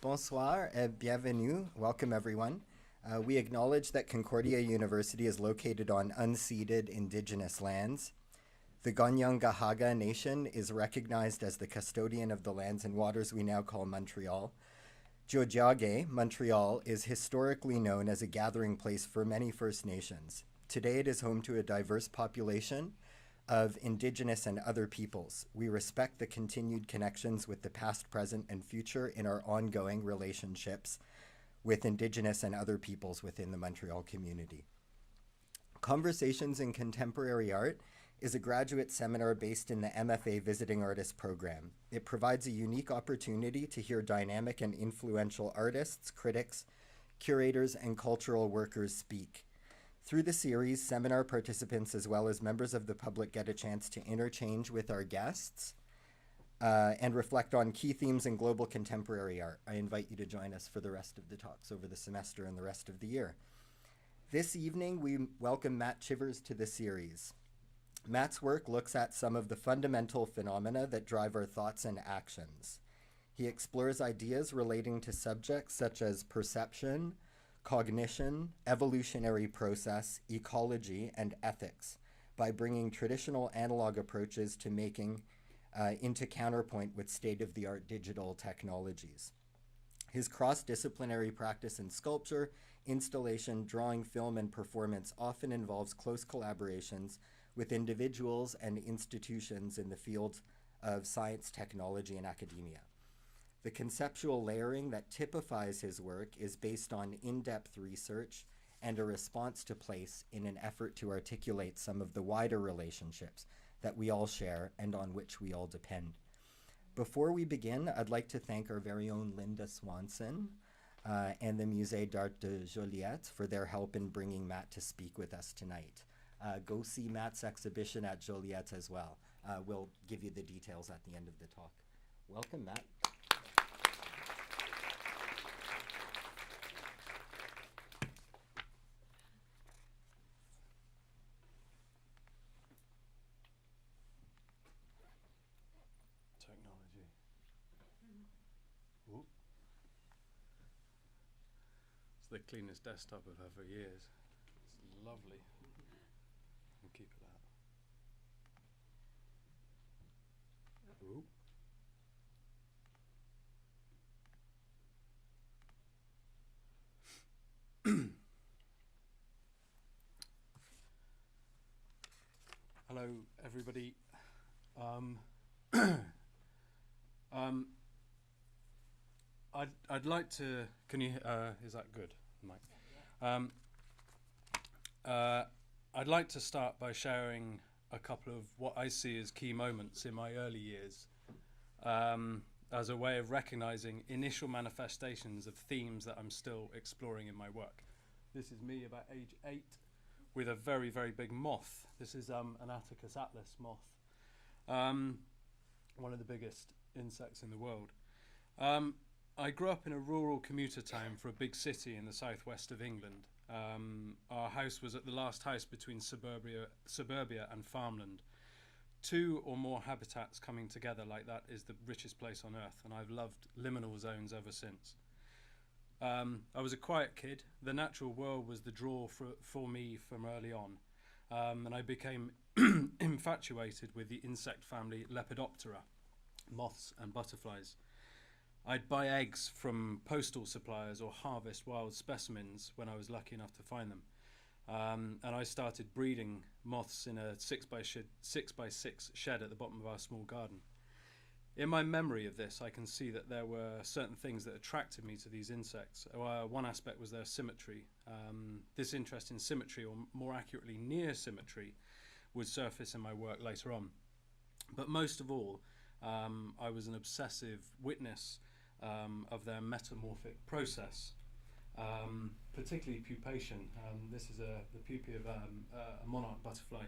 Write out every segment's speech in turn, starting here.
Bonsoir et bienvenue. Welcome, everyone. We acknowledge that Concordia University is located on unceded indigenous lands. The Ganyanghahaga Nation is recognized as the custodian of the lands and waters we now call Montreal. Tiohtià:ke, Montreal, is historically known as a gathering place for many First Nations. Today it is home to a diverse population of Indigenous and other peoples. We respect the continued connections with the past, present, and future in our ongoing relationships with Indigenous and other peoples within the Montreal community. Conversations in Contemporary Art is a graduate seminar based in the MFA Visiting Artist program. It provides a unique opportunity to hear dynamic and influential artists, critics, curators, and cultural workers speak. Through the series, seminar participants as well as members of the public get a chance to interchange with our guests and reflect on key themes in global contemporary art. I invite you to join us for the rest of the talks over the semester and the rest of the year. This evening, we welcome Matt Chivers to the series. Matt's work looks at some of the fundamental phenomena that drive our thoughts and actions. He explores ideas relating to subjects such as perception, cognition, evolutionary process, ecology, and ethics by bringing traditional analog approaches to making into counterpoint with state-of-the-art digital technologies. His cross-disciplinary practice in sculpture, installation, drawing, film, and performance often involves close collaborations with individuals and institutions in the fields of science, technology, and academia. The conceptual layering that typifies his work is based on in-depth research and a response to place in an effort to articulate some of the wider relationships that we all share and on which we all depend. Before we begin, I'd like to thank our very own Linda Swanson and the Musée d'Art de Joliette for their help in bringing Matt to speak with us tonight. Go see Matt's exhibition at Joliette as well. We'll give you the details at the end of the talk. Welcome, Matt. Technology. Ooh. It's the cleanest desktop I've had for years. It's lovely. We'll keep it that. Ooh. Hello, everybody. I'd like to. Can you? Is that good, Mike? I'd like to start by sharing a couple of what I see as key moments in my early years, as a way of recognizing initial manifestations of themes that I'm still exploring in my work. This is me about age 8 with a very, very big moth. This is an Attacus atlas moth, one of the biggest insects in the world. I grew up in a rural commuter town for a big city in the southwest of England. Our house was at the last house between suburbia and farmland. 2 or more habitats coming together like that is the richest place on earth, and I've loved liminal zones ever since. I was a quiet kid. The natural world was the draw for me from early on, and I became infatuated with the insect family Lepidoptera, moths and butterflies. I'd buy eggs from postal suppliers or harvest wild specimens when I was lucky enough to find them. And I started breeding moths in a 6x6 shed at the bottom of our small garden. In my memory of this, I can see that there were certain things that attracted me to these insects. One aspect was their symmetry. This interest in symmetry, or more accurately near symmetry, would surface in my work later on. But most of all, I was an obsessive witness of their metamorphic process, particularly pupation. This is the pupae of a monarch butterfly.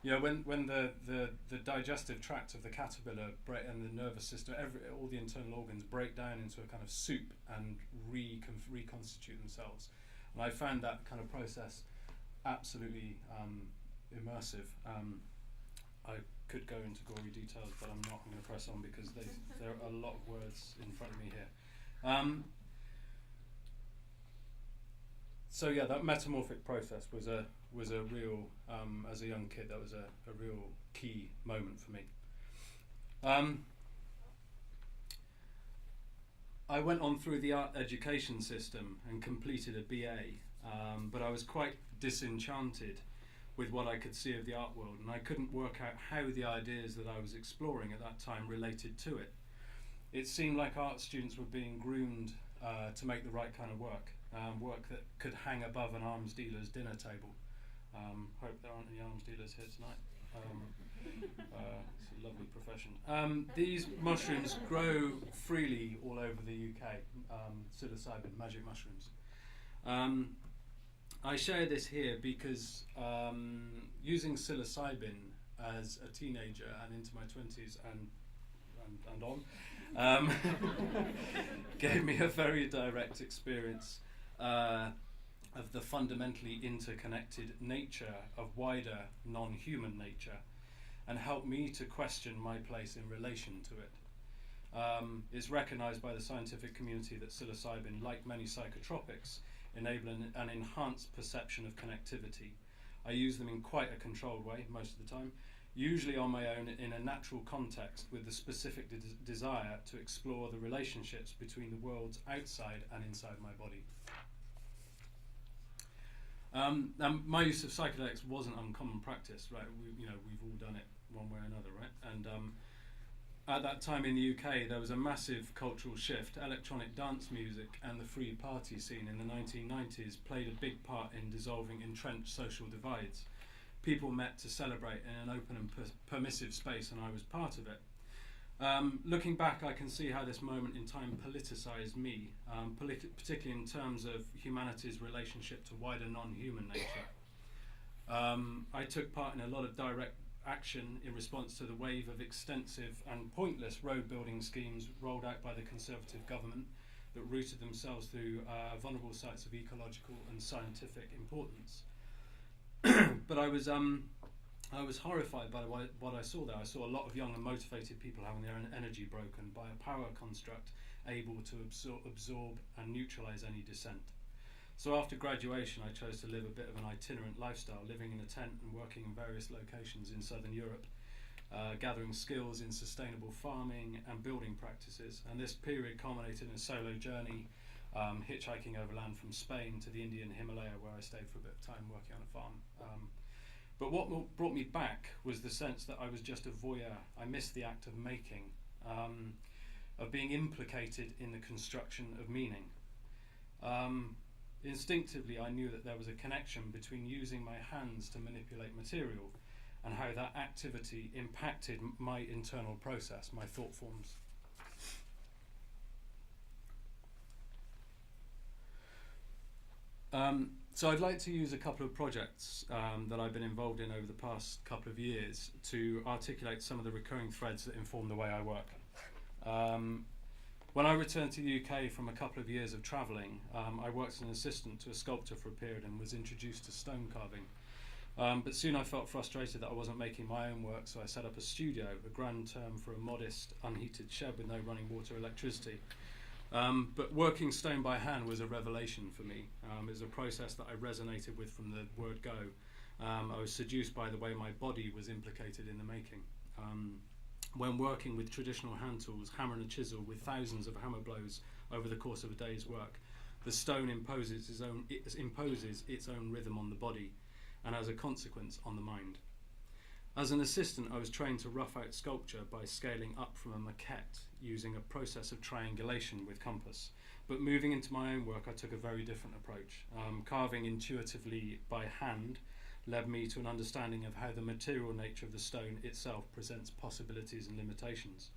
You know, when the digestive tract of the caterpillar and the nervous system, all the internal organs break down into a kind of soup and reconstitute themselves. And I found that kind of process absolutely immersive. I could go into gory details, but I'm not going to press on because there are a lot of words in front of me here. So yeah, that metamorphic process was a real, as a young kid, that was a real key moment for me. I went on through the art education system and completed a BA, but I was quite disenchanted with what I could see of the art world, and I couldn't work out how the ideas that I was exploring at that time related to it. It seemed like art students were being groomed to make the right kind of work, work that could hang above an arms dealer's dinner table. Hope there aren't any arms dealers here tonight. It's a lovely profession. These mushrooms grow freely all over the UK, psilocybin, magic mushrooms. I share this here because using psilocybin as a teenager and into my 20s and on gave me a very direct experience of the fundamentally interconnected nature of wider non-human nature, and helped me to question my place in relation to it. It's recognised by the scientific community that psilocybin, like many psychotropics, enable an enhanced perception of connectivity. I use them in quite a controlled way most of the time, usually on my own in a natural context with the specific desire to explore the relationships between the worlds outside and inside my body. And my use of psychedelics wasn't uncommon practice, right? We've all done it one way or another, right? And at that time in the UK, there was a massive cultural shift. Electronic dance music and the free party scene in the 1990s played a big part in dissolving entrenched social divides. People met to celebrate in an open and permissive space, and I was part of it. Looking back, I can see how this moment in time politicized me, particularly in terms of humanity's relationship to wider non-human nature. I took part in a lot of direct action in response to the wave of extensive and pointless road building schemes rolled out by the Conservative government that rooted themselves through vulnerable sites of ecological and scientific importance. But I was horrified by what I saw there. I saw a lot of young and motivated people having their energy broken by a power construct able to absorb and neutralize any dissent. So after graduation, I chose to live a bit of an itinerant lifestyle, living in a tent and working in various locations in Southern Europe, gathering skills in sustainable farming and building practices. And this period culminated in a solo journey, hitchhiking overland from Spain to the Indian Himalaya, where I stayed for a bit of time working on a farm. But what brought me back was the sense that I was just a voyeur. I missed the act of making, of being implicated in the construction of meaning. Instinctively, I knew that there was a connection between using my hands to manipulate material and how that activity impacted my internal process, my thought forms. So I'd like to use a couple of projects that I've been involved in over the past couple of years to articulate some of the recurring threads that inform the way I work. When I returned to the UK from a couple of years of travelling, I worked as an assistant to a sculptor for a period and was introduced to stone carving. But soon I felt frustrated that I wasn't making my own work, so I set up a studio, a grand term for a modest, unheated shed with no running water or electricity. But working stone by hand was a revelation for me. It was a process that I resonated with from the word go. I was seduced by the way my body was implicated in the making. When working with traditional hand tools, hammer and a chisel, with thousands of hammer blows over the course of a day's work, the stone imposes its own rhythm on the body, and as a consequence on the mind. As an assistant, I was trained to rough out sculpture by scaling up from a maquette using a process of triangulation with compass. But moving into my own work, I took a very different approach. Carving intuitively by hand led me to an understanding of how the material nature of the stone itself presents possibilities and limitations.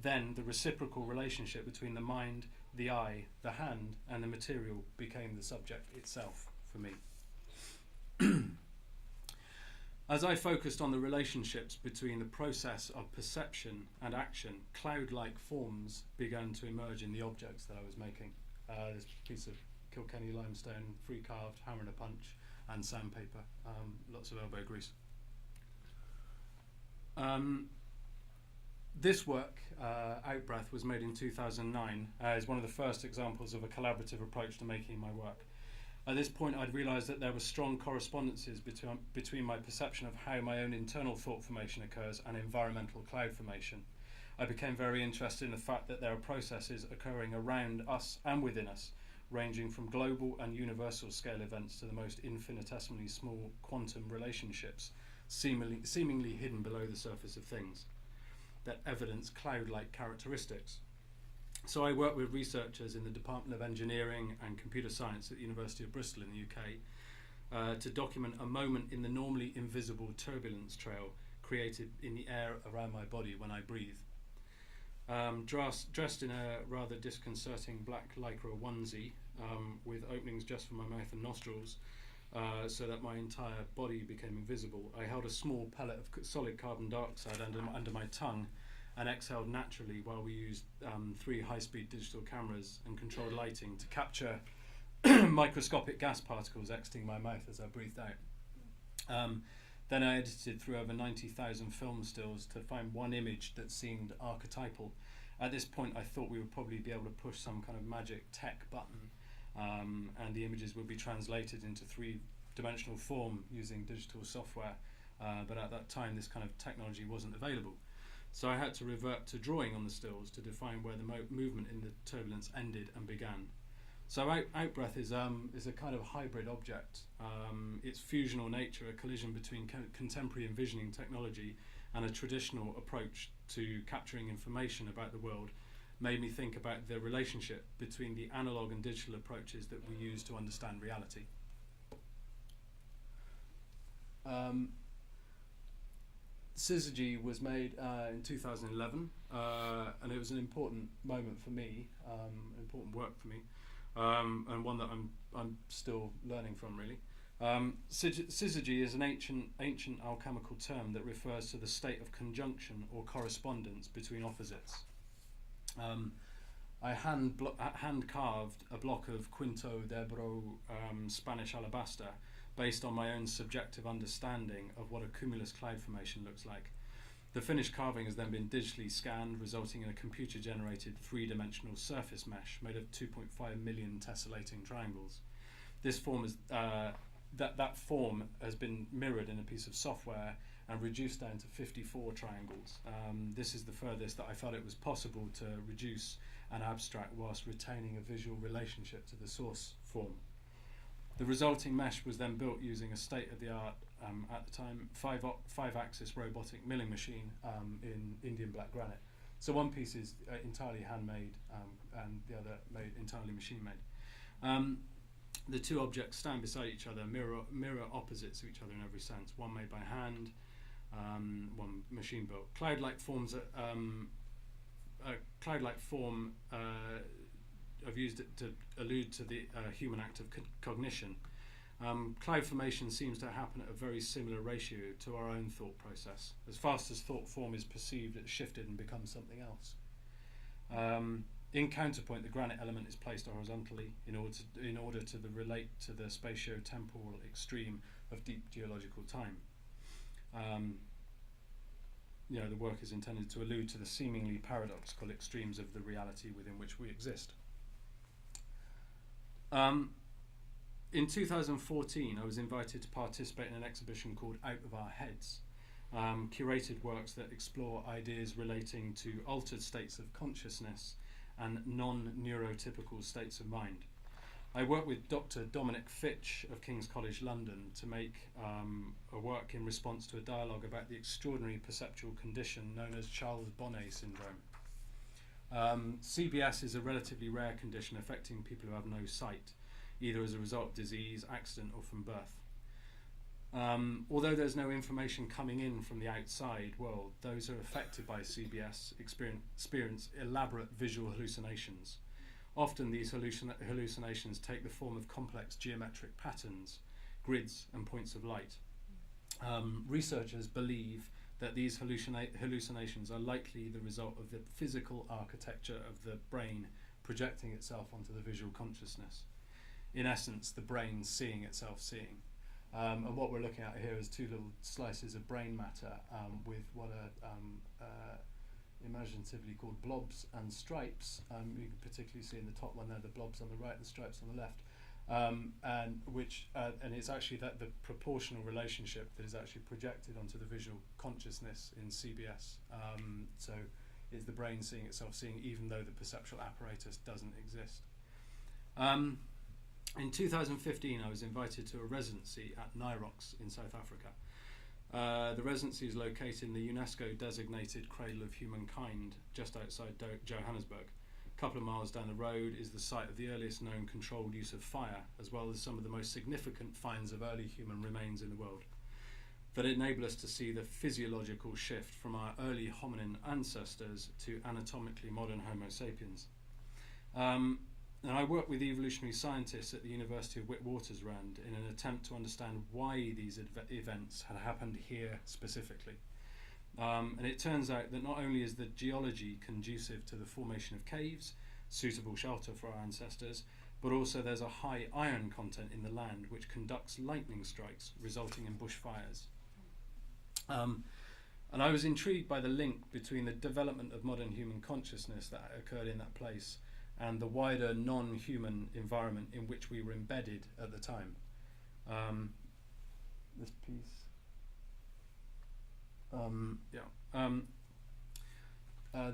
Then the reciprocal relationship between the mind, the eye, the hand, and the material became the subject itself for me. As I focused on the relationships between the process of perception and action, cloud-like forms began to emerge in the objects that I was making. This piece of Kilkenny limestone, free carved, hammer and a punch, and sandpaper, lots of elbow grease. This work, Outbreath, was made in 2009. Is one of the first examples of a collaborative approach to making my work. At this point, I'd realised that there were strong correspondences between my perception of how my own internal thought formation occurs and environmental cloud formation. I became very interested in the fact that there are processes occurring around us and within us, ranging from global and universal scale events to the most infinitesimally small quantum relationships, seemingly hidden below the surface of things, that evidence cloud-like characteristics. So I work with researchers in the Department of Engineering and Computer Science at the University of Bristol in the UK to document a moment in the normally invisible turbulence trail created in the air around my body when I breathe. Dressed in a rather disconcerting black lycra onesie with openings just for my mouth and nostrils so that my entire body became invisible, I held a small pellet of solid carbon dioxide under my tongue and exhaled naturally while we used 3 high-speed digital cameras and controlled lighting to capture microscopic gas particles exiting my mouth as I breathed out. Then I edited through over 90,000 film stills to find one image that seemed archetypal. At this point, I thought we would probably be able to push some kind of magic tech button, and the images would be translated into 3-dimensional form using digital software. But at that time, this kind of technology wasn't available. So I had to revert to drawing on the stills to define where the movement in the turbulence ended and began. So Outbreath is a kind of hybrid object. Its fusional nature, a collision between contemporary envisioning technology and a traditional approach to capturing information about the world, made me think about the relationship between the analog and digital approaches that we use to understand reality. Syzygy was made in 2011, and it was an important moment for me, important work for me, and one that I'm still learning from, really. Syzygy is an ancient alchemical term that refers to the state of conjunction or correspondence between opposites. I hand carved a block of Quinto d'Ebro Spanish alabaster based on my own subjective understanding of what a cumulus cloud formation looks like. The finished carving has then been digitally scanned, resulting in a computer-generated 3-dimensional surface mesh made of 2.5 million tessellating triangles. This form is that form has been mirrored in a piece of software and reduced down to 54 triangles. This is the furthest that I felt it was possible to reduce an abstract whilst retaining a visual relationship to the source form. The resulting mesh was then built using a state-of-the-art, at the time, 5-axis robotic milling machine in Indian black granite. So one piece is entirely handmade and the other entirely machine-made. The 2 objects stand beside each other, mirror opposites of each other in every sense. One made by hand, one machine-built. Cloud-like forms cloud-like form I've used it to allude to the human act of cognition. Cloud formation seems to happen at a very similar ratio to our own thought process. As fast as thought form is perceived, it's shifted and becomes something else. In counterpoint, the granite element is placed horizontally in order to relate to the spatio-temporal extreme of deep geological time. The work is intended to allude to the seemingly paradoxical extremes of the reality within which we exist. In 2014, I was invited to participate in an exhibition called Out of Our Heads, curated works that explore ideas relating to altered states of consciousness and non-neurotypical states of mind. I worked with Dr. Dominic Fitch of King's College London to make a work in response to a dialogue about the extraordinary perceptual condition known as Charles Bonnet syndrome. CBS is a relatively rare condition affecting people who have no sight, either as a result of disease, accident, or from birth. Although there's no information coming in from the outside world, those who are affected by CBS experience elaborate visual hallucinations. Often these hallucinations take the form of complex geometric patterns, grids, and points of light. Researchers believe that these hallucinations are likely the result of the physical architecture of the brain projecting itself onto the visual consciousness. In essence, the brain seeing itself seeing. And what we're looking at here is 2 little slices of brain matter with what imaginatively called blobs and stripes. You can particularly see in the top one there the blobs on the right and the stripes on the left. And it's actually that the proportional relationship that is actually projected onto the visual consciousness in CBS. So it's the brain seeing itself seeing even though the perceptual apparatus doesn't exist. In 2015 I was invited to a residency at Nirox in South Africa. The residency is located in the UNESCO designated Cradle of Humankind just outside Johannesburg. A couple of miles down the road is the site of the earliest known controlled use of fire, as well as some of the most significant finds of early human remains in the world that enable us to see the physiological shift from our early hominin ancestors to anatomically modern Homo sapiens. And I work with evolutionary scientists at the University of Witwatersrand in an attempt to understand why these events had happened here specifically. And it turns out that not only is the geology conducive to the formation of caves, suitable shelter for our ancestors, but also there's a high iron content in the land which conducts lightning strikes, resulting in bushfires. And I was intrigued by the link between the development of modern human consciousness that occurred in that place and the wider non-human environment in which we were embedded at the time. This piece.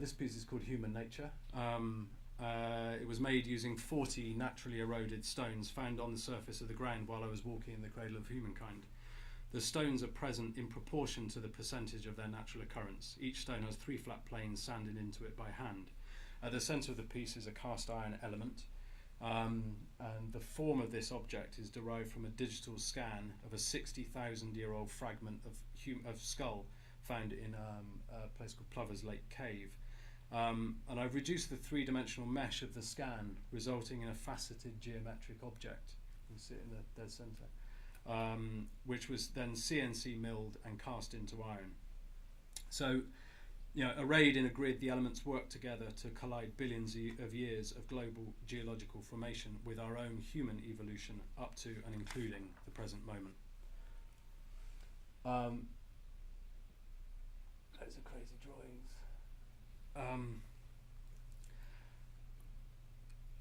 This piece is called Human Nature. It was made using 40 naturally eroded stones found on the surface of the ground while I was walking in the Cradle of Humankind. The stones are present in proportion to the percentage of their natural occurrence. Each stone has 3 flat planes sanded into it by hand. At the centre of the piece is a cast iron element, and the form of this object is derived from a digital scan of a 60,000-year-old fragment of skull found in a place called Plover's Lake Cave. And I've reduced the 3-dimensional mesh of the scan, resulting in a faceted geometric object. You can see it in the dead centre, which was then CNC milled and cast into iron. So, arrayed in a grid, the elements work together to collide billions of years of global geological formation with our own human evolution up to and including the present moment. Those are crazy drawings.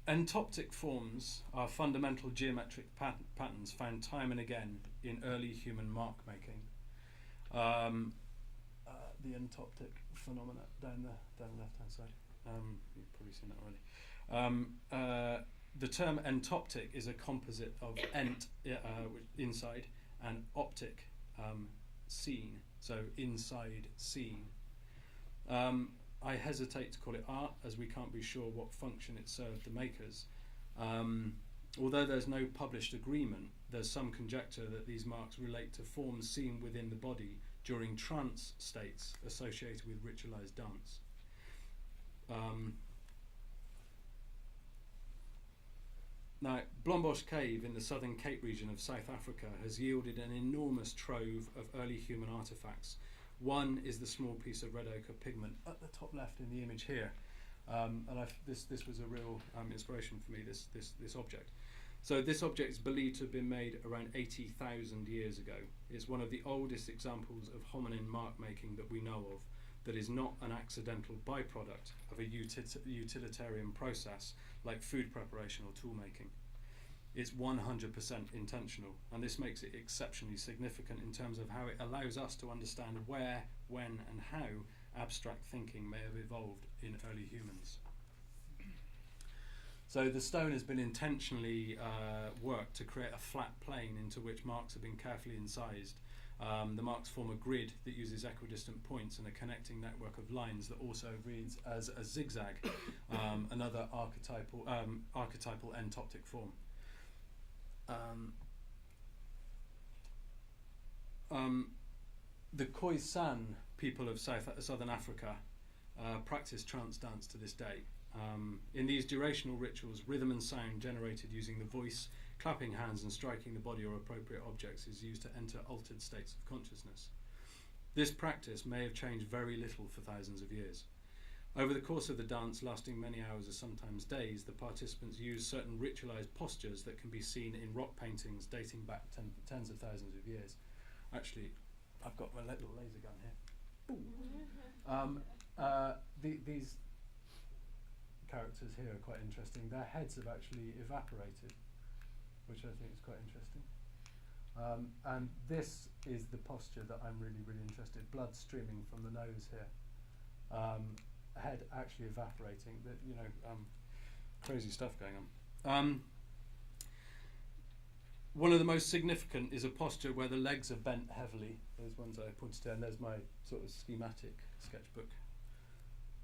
Entoptic forms are fundamental geometric patterns found time and again in early human mark making. The entoptic phenomena down the left-hand side. You've probably seen that already. The term entoptic is a composite of ent, inside, and optic, seen, so inside seen. I hesitate to call it art, as we can't be sure what function it served the makers. Although there's no published agreement, there's some conjecture that these marks relate to forms seen within the body during trance states associated with ritualized dance. Now, Blombosch Cave in the southern Cape region of South Africa has yielded an enormous trove of early human artifacts. One is the small piece of red ochre pigment at the top left in the image here. And this was a real inspiration for me, this object. So this object is believed to have been made around 80,000 years ago. It's one of the oldest examples of hominin mark making that we know of that is not an accidental byproduct of a utilitarian process like food preparation or tool making. It's 100% intentional, and this makes it exceptionally significant in terms of how it allows us to understand where, when, and how abstract thinking may have evolved in early humans. So the stone has been intentionally worked to create a flat plane into which marks have been carefully incised. The marks form a grid that uses equidistant points and a connecting network of lines that also reads as a zigzag, another archetypal entoptic form. The Khoisan people of southern Africa practice trance dance to this day. In these durational rituals, rhythm and sound generated using the voice, clapping hands and striking the body or appropriate objects is used to enter altered states of consciousness. This practice may have changed very little for thousands of years. Over the course of the dance, lasting many hours or sometimes days, the participants use certain ritualized postures that can be seen in rock paintings dating back tens of thousands of years. Actually, I've got my little laser gun here. these characters here are quite interesting. Their heads have actually evaporated, which I think is quite interesting. And this is the posture that I'm really, really interested. Blood streaming from the nose here. Head actually evaporating. Crazy stuff going on. One of the most significant is a posture where the legs are bent heavily. Those ones I pointed to, and there's my sort of schematic sketchbook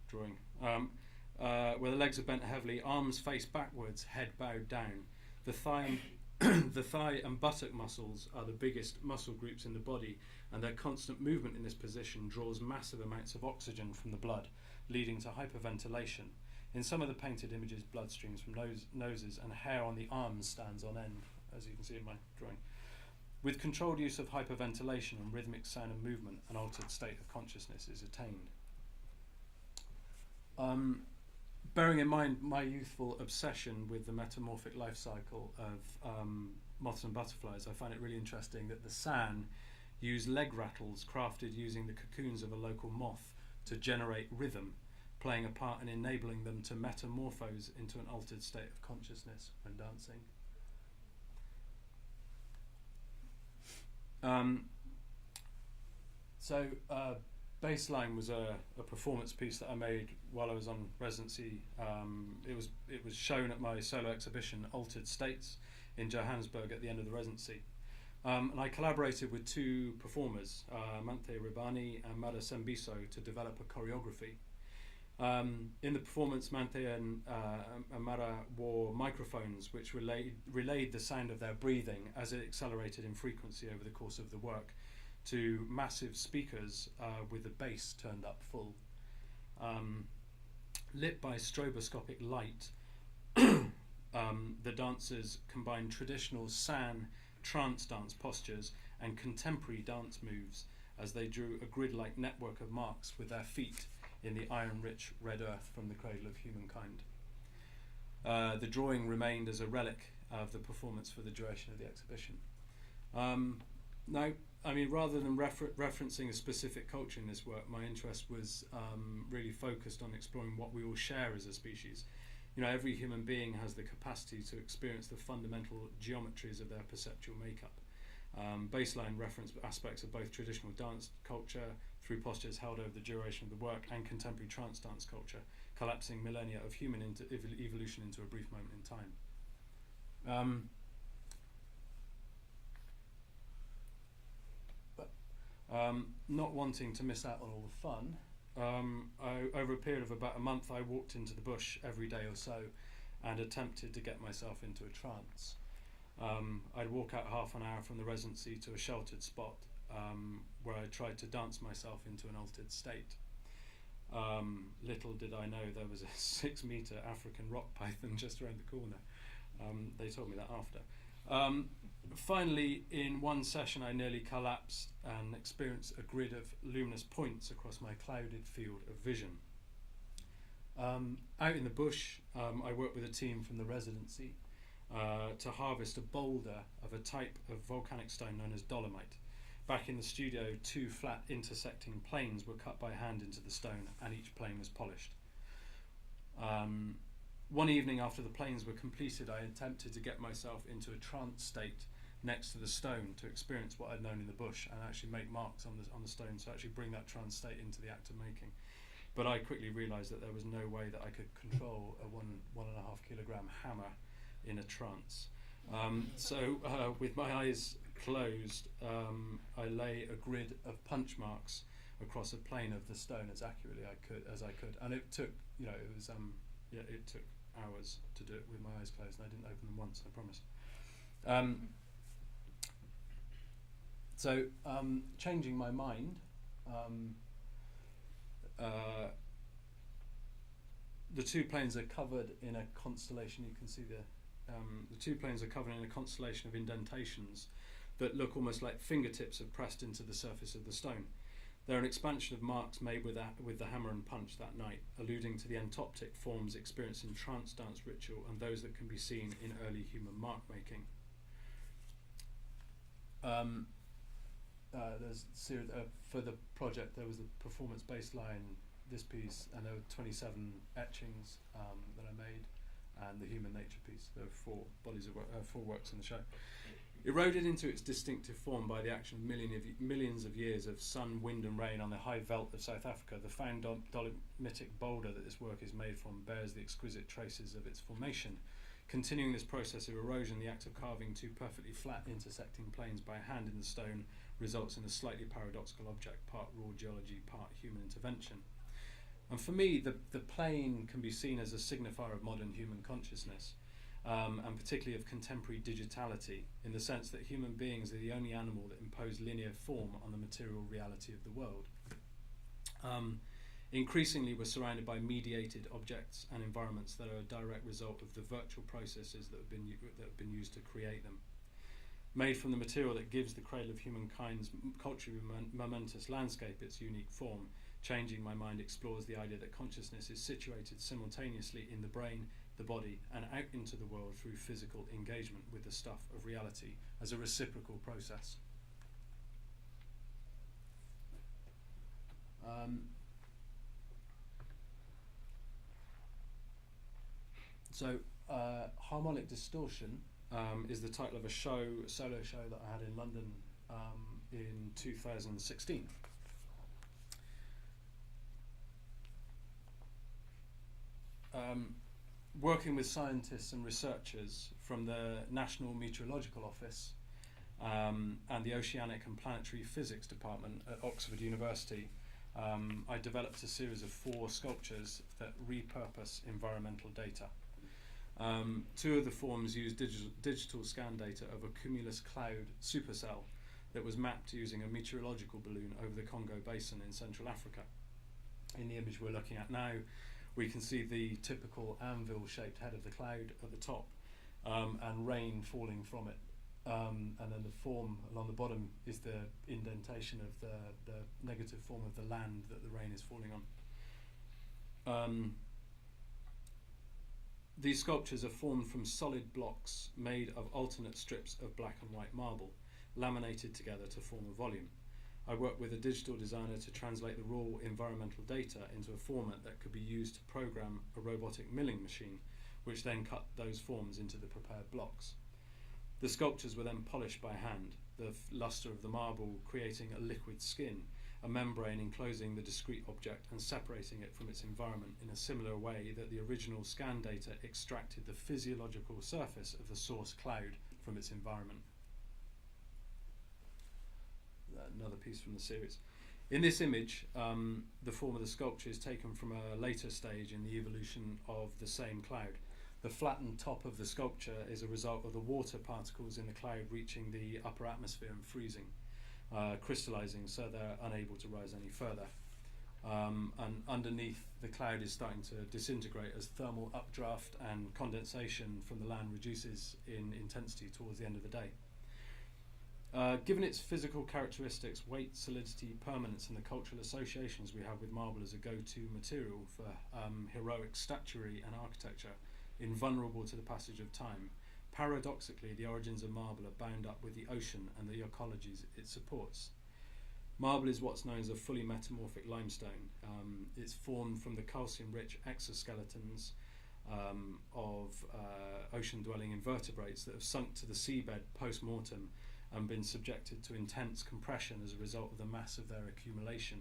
drawing. Where the legs are bent heavily, arms face backwards, head bowed down. The thigh the thigh and buttock muscles are the biggest muscle groups in the body, and their constant movement in this position draws massive amounts of oxygen from the blood, leading to hyperventilation. In some of the painted images, blood streams from noses, and hair on the arms stands on end, as you can see in my drawing. With controlled use of hyperventilation and rhythmic sound and movement, an altered state of consciousness is attained. Bearing in mind my youthful obsession with the metamorphic life cycle of moths and butterflies, I find it really interesting that the San use leg rattles crafted using the cocoons of a local moth to generate rhythm, playing a part in enabling them to metamorphose into an altered state of consciousness when dancing. Baseline was a performance piece that I made while I was on residency. It was shown at my solo exhibition, Altered States, in Johannesburg at the end of the residency. And I collaborated with two performers, Manthe Ribani and Mada Sembiso, to develop a choreography. In the performance, Manthe and Mada wore microphones which relayed the sound of their breathing as it accelerated in frequency over the course of the work to massive speakers with the bass turned up full. Lit by stroboscopic light, the dancers combined traditional San trance dance postures and contemporary dance moves as they drew a grid-like network of marks with their feet in the iron-rich red earth from the cradle of humankind. The drawing remained as a relic of the performance for the duration of the exhibition. Now, I mean, rather than referencing a specific culture in this work, my interest was really focused on exploring what we all share as a species. You know, every human being has the capacity to experience the fundamental geometries of their perceptual makeup. Baseline reference aspects of both traditional dance culture through postures held over the duration of the work and contemporary trance dance culture, collapsing millennia of human evolution into a brief moment in time. Not wanting to miss out on all the fun, over a period of about a month I walked into the bush every day or so and attempted to get myself into a trance. I'd walk out half an hour from the residency to a sheltered spot where I tried to dance myself into an altered state. Little did I know there was a 6-meter African rock python just around the corner. They told me that after. Finally, in one session I nearly collapsed and experienced a grid of luminous points across my clouded field of vision. Out in the bush, I worked with a team from the residency to harvest a boulder of a type of volcanic stone known as dolomite. Back in the studio, 2 flat intersecting planes were cut by hand into the stone and each plane was polished. One evening after the planes were completed, I attempted to get myself into a trance state next to the stone to experience what I'd known in the bush and actually make marks on the stone, so actually bring that trance state into the act of making. But I quickly realised that there was no way that I could control a 1.5 kilogram hammer in a trance. With my eyes closed, I lay a grid of punch marks across a plane of the stone as accurately as I could, and it took, it took hours to do it with my eyes closed, and I didn't open them once, I promise. Changing my mind, the 2 planes are covered in a constellation. You can see the 2 planes are covered in a constellation of indentations that look almost like fingertips have pressed into the surface of the stone. They're an expansion of marks made with the hammer and punch that night, alluding to the entoptic forms experienced in trance dance ritual and those that can be seen in early human mark making. There's for the project there was the performance baseline this piece, and there were 27 etchings that I made, and the human nature piece. There were four works in the show. Eroded into its distinctive form by the action of millions of years of sun, wind and rain on the high veldt of South Africa, the found dolomitic boulder that this work is made from bears the exquisite traces of its formation. Continuing this process of erosion, the act of carving two perfectly flat intersecting planes by hand in the stone results in a slightly paradoxical object, part raw geology, part human intervention. And for me, the plane can be seen as a signifier of modern human consciousness. And particularly of contemporary digitality, in the sense that human beings are the only animal that impose linear form on the material reality of the world. Increasingly, we're surrounded by mediated objects and environments that are a direct result of the virtual processes that have been used to create them. Made from the material that gives the cradle of humankind's culturally momentous landscape its unique form, Changing My Mind explores the idea that consciousness is situated simultaneously in the brain, the body, and out into the world through physical engagement with the stuff of reality as a reciprocal process. Harmonic Distortion is the title of a solo show that I had in London in 2016. Working with scientists and researchers from the National Meteorological Office and the Oceanic and Planetary Physics Department at Oxford University, I developed a series of 4 sculptures that repurpose environmental data. 2 of the forms use digital scan data of a cumulus cloud supercell that was mapped using a meteorological balloon over the Congo Basin in Central Africa. In the image we're looking at now, we can see the typical anvil-shaped head of the cloud at the top, and rain falling from it. And then the form along the bottom is the indentation of the negative form of the land that the rain is falling on. These sculptures are formed from solid blocks made of alternate strips of black and white marble, laminated together to form a volume. I worked with a digital designer to translate the raw environmental data into a format that could be used to program a robotic milling machine, which then cut those forms into the prepared blocks. The sculptures were then polished by hand, the luster of the marble creating a liquid skin, a membrane enclosing the discrete object and separating it from its environment in a similar way that the original scan data extracted the physiological surface of the source cloud from its environment. Another piece from the series. In this image, the form of the sculpture is taken from a later stage in the evolution of the same cloud. The flattened top of the sculpture is a result of the water particles in the cloud reaching the upper atmosphere and freezing, crystallizing so they're unable to rise any further. And underneath, the cloud is starting to disintegrate as thermal updraft and condensation from the land reduces in intensity towards the end of the day. Given its physical characteristics, weight, solidity, permanence, and the cultural associations we have with marble as a go-to material for heroic statuary and architecture, invulnerable to the passage of time, paradoxically, the origins of marble are bound up with the ocean and the ecologies it supports. Marble is what's known as a fully metamorphic limestone. It's formed from the calcium-rich exoskeletons of ocean-dwelling invertebrates that have sunk to the seabed post-mortem and been subjected to intense compression as a result of the mass of their accumulation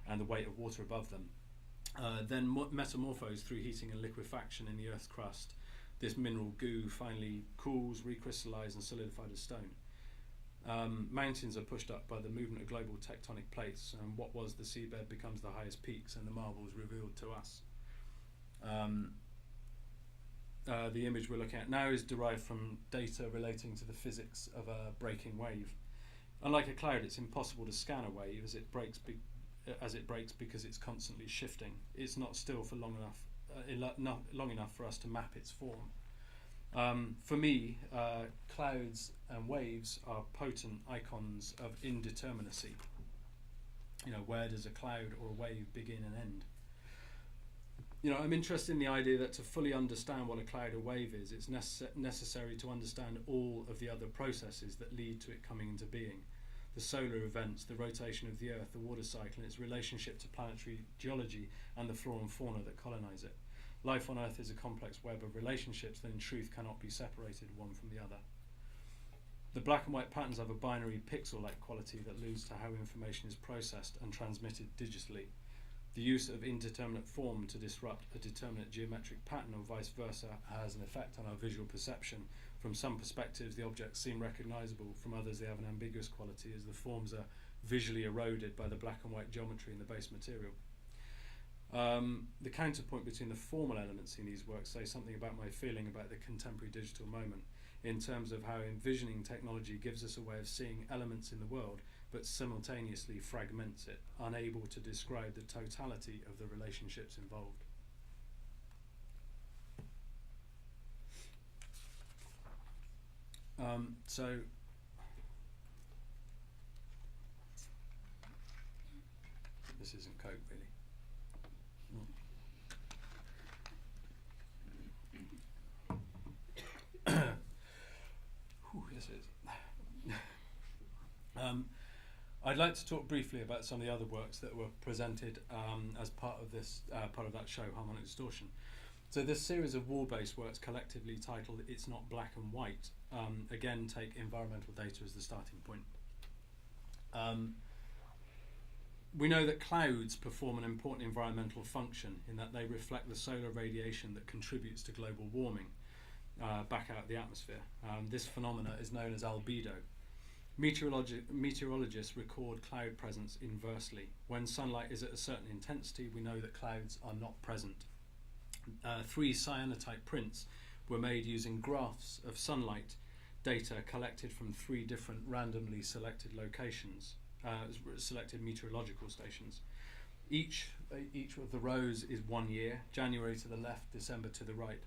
and the weight of water above them. Then metamorphosed through heating and liquefaction in the Earth's crust, this mineral goo finally cools, recrystallises and solidified as stone. Mountains are pushed up by the movement of global tectonic plates, and what was the seabed becomes the highest peaks, and the marble is revealed to us. The image we're looking at now is derived from data relating to the physics of a breaking wave. Unlike a cloud, it's impossible to scan a wave as it breaks because it's constantly shifting. It's not still for long enough for us to map its form. For me, clouds and waves are potent icons of indeterminacy. Where does a cloud or a wave begin and end? I'm interested in the idea that to fully understand what a cloud or wave is, it's necessary to understand all of the other processes that lead to it coming into being. the solar events, the rotation of the Earth, the water cycle, and its relationship to planetary geology and the flora and fauna that colonize it. Life on Earth is a complex web of relationships that in truth cannot be separated one from the other. The black and white patterns have a binary pixel-like quality that alludes to how information is processed and transmitted digitally. The use of indeterminate form to disrupt a determinate geometric pattern or vice versa has an effect on our visual perception. From some perspectives, the objects seem recognizable. From others, they have an ambiguous quality as the forms are visually eroded by the black and white geometry in the base material. The counterpoint between the formal elements in these works say something about my feeling about the contemporary digital moment, in terms of how envisioning technology gives us a way of seeing elements in the world, but simultaneously fragments it, unable to describe the totality of the relationships involved. So this isn't code really. Yes, it is. I'd like to talk briefly about some of the other works that were presented as part of this part of that show, Harmonic Distortion. So this series of wall-based works, collectively titled "It's Not Black and White," again take environmental data as the starting point. We know that clouds perform an important environmental function in that they reflect the solar radiation that contributes to global warming back out of the atmosphere. This phenomena is known as albedo. Meteorologists record cloud presence inversely. When sunlight is at a certain intensity, we know that clouds are not present. 3 cyanotype prints were made using graphs of sunlight data collected from 3 different randomly selected locations, selected meteorological stations. Each of the rows is 1 year, January to the left, December to the right.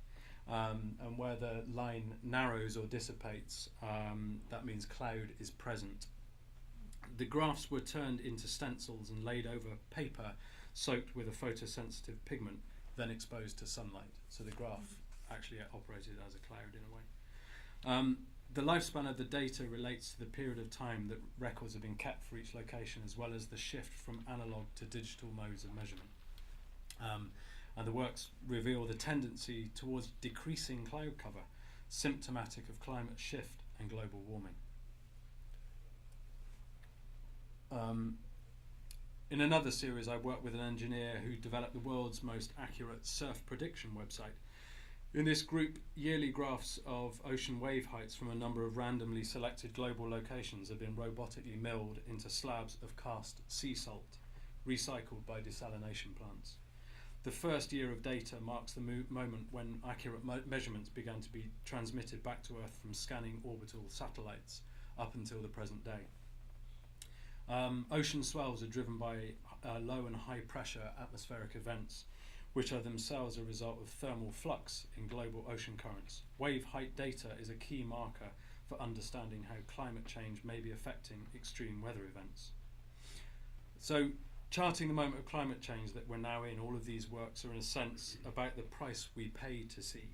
And where the line narrows or dissipates, that means cloud is present. The graphs were turned into stencils and laid over paper soaked with a photosensitive pigment, then exposed to sunlight. So the graph actually operated as a cloud in a way. The lifespan of the data relates to the period of time that records have been kept for each location, as well as the shift from analog to digital modes of measurement. And the works reveal the tendency towards decreasing cloud cover, symptomatic of climate shift and global warming. In another series, I worked with an engineer who developed the world's most accurate surf prediction website. In this group, yearly graphs of ocean wave heights from a number of randomly selected global locations have been robotically milled into slabs of cast sea salt, recycled by desalination plants. The first year of data marks the moment when accurate measurements began to be transmitted back to Earth from scanning orbital satellites up until the present day. Ocean swells are driven by low and high pressure atmospheric events, which are themselves a result of thermal flux in global ocean currents. Wave height data is a key marker for understanding how climate change may be affecting extreme weather events. So, charting the moment of climate change that we're now in, all of these works are in a sense about the price we pay to see.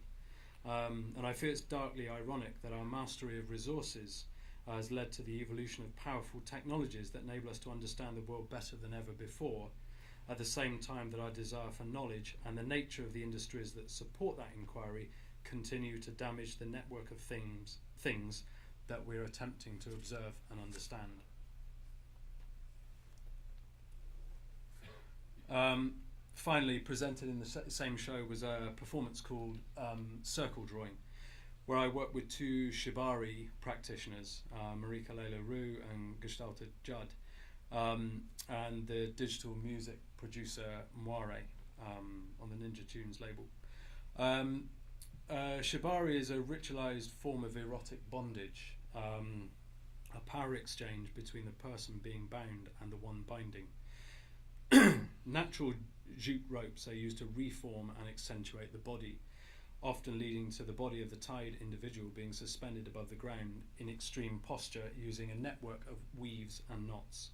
And I feel it's darkly ironic that our mastery of resources has led to the evolution of powerful technologies that enable us to understand the world better than ever before, at the same time that our desire for knowledge and the nature of the industries that support that inquiry continue to damage the network of things that we're attempting to observe and understand. Finally, presented in the same show was a performance called Circle Drawing, where I worked with 2 Shibari practitioners, Marika Leila Rue and Gestalter Judd, and the digital music producer Moire on the Ninja Tunes label. Shibari is a ritualized form of erotic bondage, a power exchange between the person being bound and the one binding. Natural jute ropes are used to reform and accentuate the body, often leading to the body of the tied individual being suspended above the ground in extreme posture using a network of weaves and knots.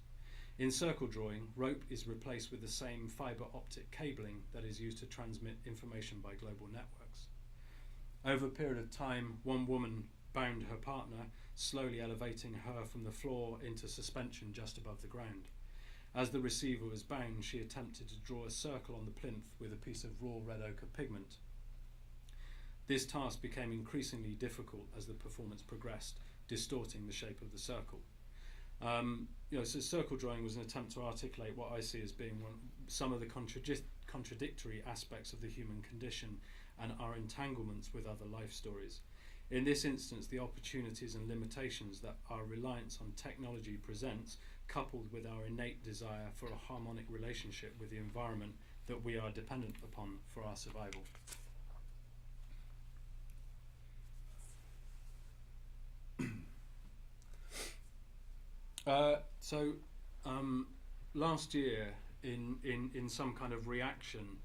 In circle drawing, rope is replaced with the same fibre optic cabling that is used to transmit information by global networks. Over a period of time, one woman bound her partner, slowly elevating her from the floor into suspension just above the ground. As the receiver was bound, she attempted to draw a circle on the plinth with a piece of raw red ochre pigment. This task became increasingly difficult as the performance progressed, distorting the shape of the circle. So circle drawing was an attempt to articulate what I see as being some of the contradictory aspects of the human condition and our entanglements with other life stories. In this instance, the opportunities and limitations that our reliance on technology presents, coupled with our innate desire for a harmonic relationship with the environment that we are dependent upon for our survival. Last year, in some kind of reaction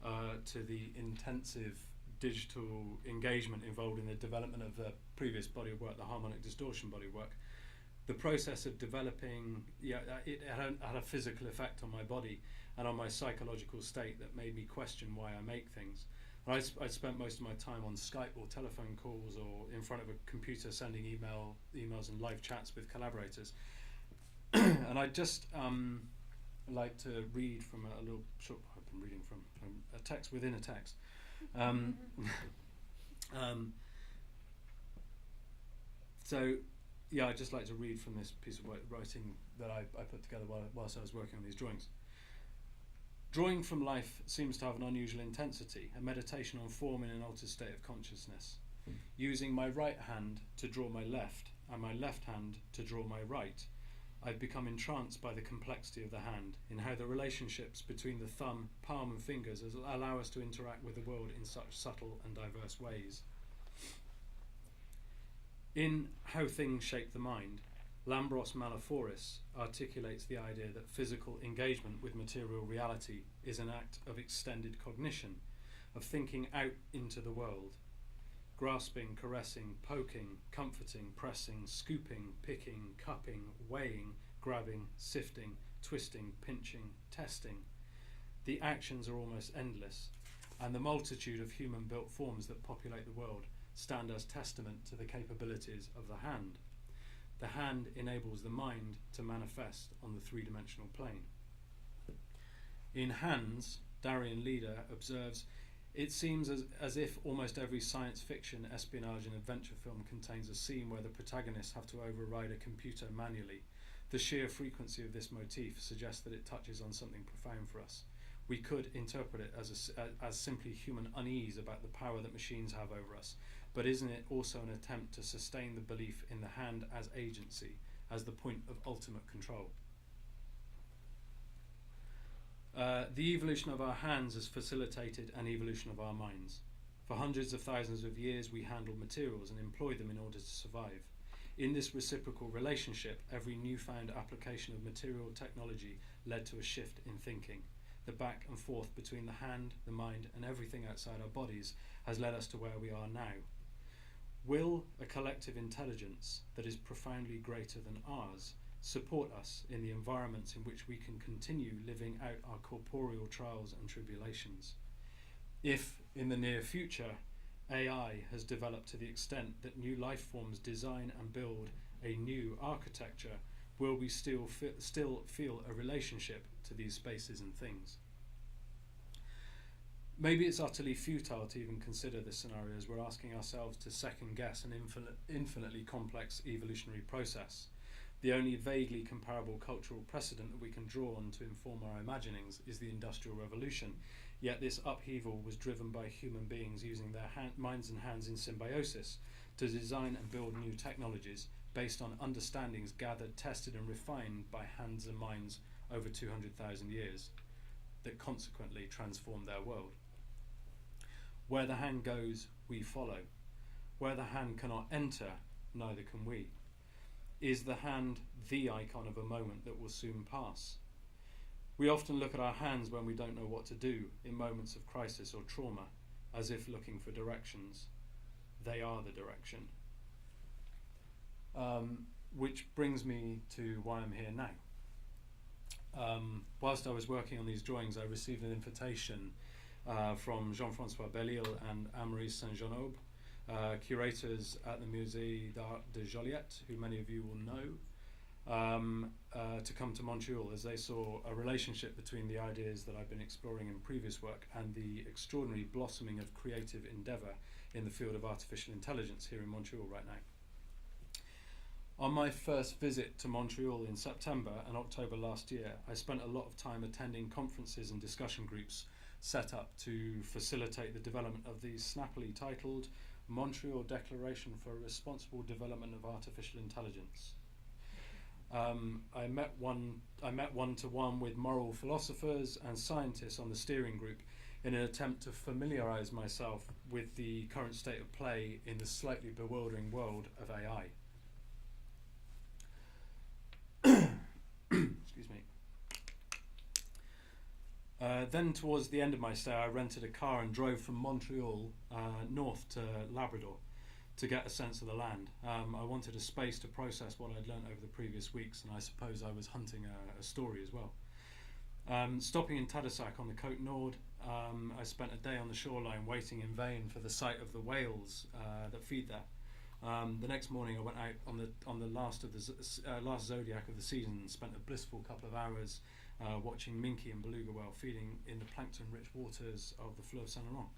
to the intensive digital engagement involved in the development of the previous body of work, the harmonic distortion body of work, the process of developing, it had a physical effect on my body and on my psychological state that made me question why I make things. And I spent most of my time on Skype or telephone calls or in front of a computer sending emails and live chats with collaborators. And I'd just like to read from a little short, I've been reading from a text within a text. I'd just like to read from this piece of writing that I put together whilst I was working on these drawings. Drawing from life seems to have an unusual intensity, a meditation on form in an altered state of consciousness. Using my right hand to draw my left and my left hand to draw my right, I've become entranced by the complexity of the hand, in how the relationships between the thumb, palm and fingers allow us to interact with the world in such subtle and diverse ways. In How Things Shape the Mind, Lambros Malaforis articulates the idea that physical engagement with material reality is an act of extended cognition, of thinking out into the world. Grasping, caressing, poking, comforting, pressing, scooping, picking, cupping, weighing, grabbing, sifting, twisting, pinching, testing. The actions are almost endless, and the multitude of human-built forms that populate the world stand as testament to the capabilities of the hand. The hand enables the mind to manifest on the three-dimensional plane. In Hands, Darian Leader observes, it seems as if almost every science fiction, espionage and adventure film contains a scene where the protagonists have to override a computer manually. The sheer frequency of this motif suggests that it touches on something profound for us. We could interpret it as simply human unease about the power that machines have over us, but isn't it also an attempt to sustain the belief in the hand as agency, as the point of ultimate control? The evolution of our hands has facilitated an evolution of our minds. For hundreds of thousands of years we handled materials and employed them in order to survive. In this reciprocal relationship, every newfound application of material technology led to a shift in thinking. The back and forth between the hand, the mind, and everything outside our bodies has led us to where we are now. Will a collective intelligence that is profoundly greater than ours support us in the environments in which we can continue living out our corporeal trials and tribulations? If, in the near future, AI has developed to the extent that new life forms design and build a new architecture, will we still feel a relationship to these spaces and things? Maybe it's utterly futile to even consider this scenario, as we're asking ourselves to second guess an infinitely complex evolutionary process. The only vaguely comparable cultural precedent that we can draw on to inform our imaginings is the Industrial Revolution, yet this upheaval was driven by human beings using their minds and hands in symbiosis to design and build new technologies based on understandings gathered, tested and refined by hands and minds over 200,000 years that consequently transformed their world. Where the hand goes, we follow. Where the hand cannot enter, neither can we. Is the hand the icon of a moment that will soon pass? We often look at our hands when we don't know what to do in moments of crisis or trauma, as if looking for directions. They are the direction. Which brings me to why I'm here now. Whilst I was working on these drawings, I received an invitation from Jean-François Belle-Île and Anne-Marie Saint-Jean-Aube curators at the Musée d'Art de Joliette, who many of you will know, to come to Montreal, as they saw a relationship between the ideas that I've been exploring in previous work and the extraordinary blossoming of creative endeavour in the field of artificial intelligence here in Montreal right now. On my first visit to Montreal in September and October last year, I spent a lot of time attending conferences and discussion groups set up to facilitate the development of the snappily titled Montreal Declaration for Responsible Development of Artificial Intelligence. I met one-to-one with moral philosophers and scientists on the steering group in an attempt to familiarise myself with the current state of play in the slightly bewildering world of AI. Excuse me. Then towards the end of my stay, I rented a car and drove from Montreal north to Labrador to get a sense of the land. I wanted a space to process what I'd learnt over the previous weeks, and I suppose I was hunting a story as well. Stopping in Tadoussac on the Côte Nord, I spent a day on the shoreline waiting in vain for the sight of the whales that feed there. The next morning I went out on the last zodiac of the season and spent a blissful couple of hours watching minke and beluga whale feeding in the plankton-rich waters of the Fleuve Saint-Laurent.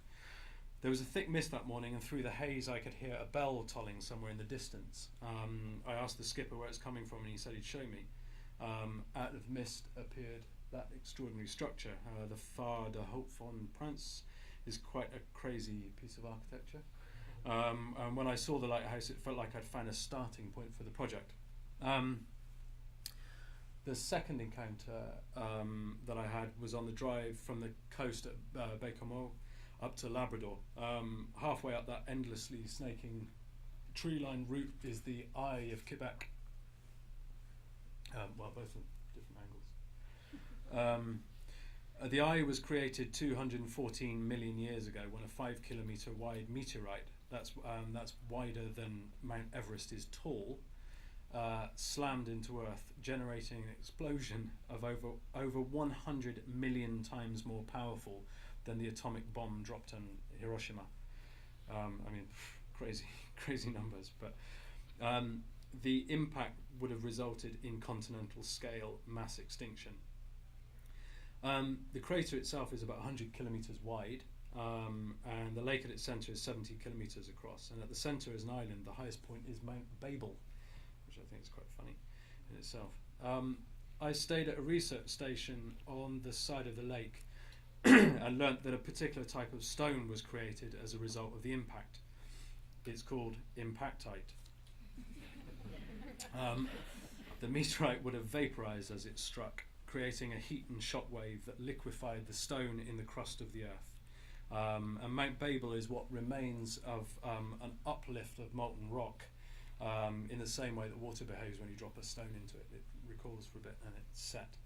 There was a thick mist that morning, and through the haze I could hear a bell tolling somewhere in the distance. I asked the skipper where it's coming from, and he said he'd show me. Out of mist appeared that extraordinary structure. The Phare de Haute-Font-Prince is quite a crazy piece of architecture. And when I saw the lighthouse, it felt like I'd found a starting point for the project. The second encounter that I had was on the drive from the coast at Baie-Comeau up to Labrador. Halfway up that endlessly snaking tree-lined route is the Eye of Quebec. Well, both from different angles. The Eye was created 214 million years ago when a 5 kilometre wide meteorite, that's wider than Mount Everest is tall, slammed into Earth, generating an explosion of over 100 million times more powerful than the atomic bomb dropped on Hiroshima. I mean, crazy numbers, but the impact would have resulted in continental scale mass extinction. The crater itself is about 100 kilometres wide, and the lake at its centre is 70 kilometres across, and at the centre is an island. The highest point is Mount Babel, which I think is quite funny in itself. I stayed at a research station on the side of the lake and learnt that a particular type of stone was created as a result of the impact. It's called impactite. The meteorite would have vaporised as it struck, creating a heat and shock wave that liquefied the stone in the crust of the earth. And Mount Babel is what remains of an uplift of molten rock, in the same way that water behaves when you drop a stone into it. It recalls for a bit and it's set.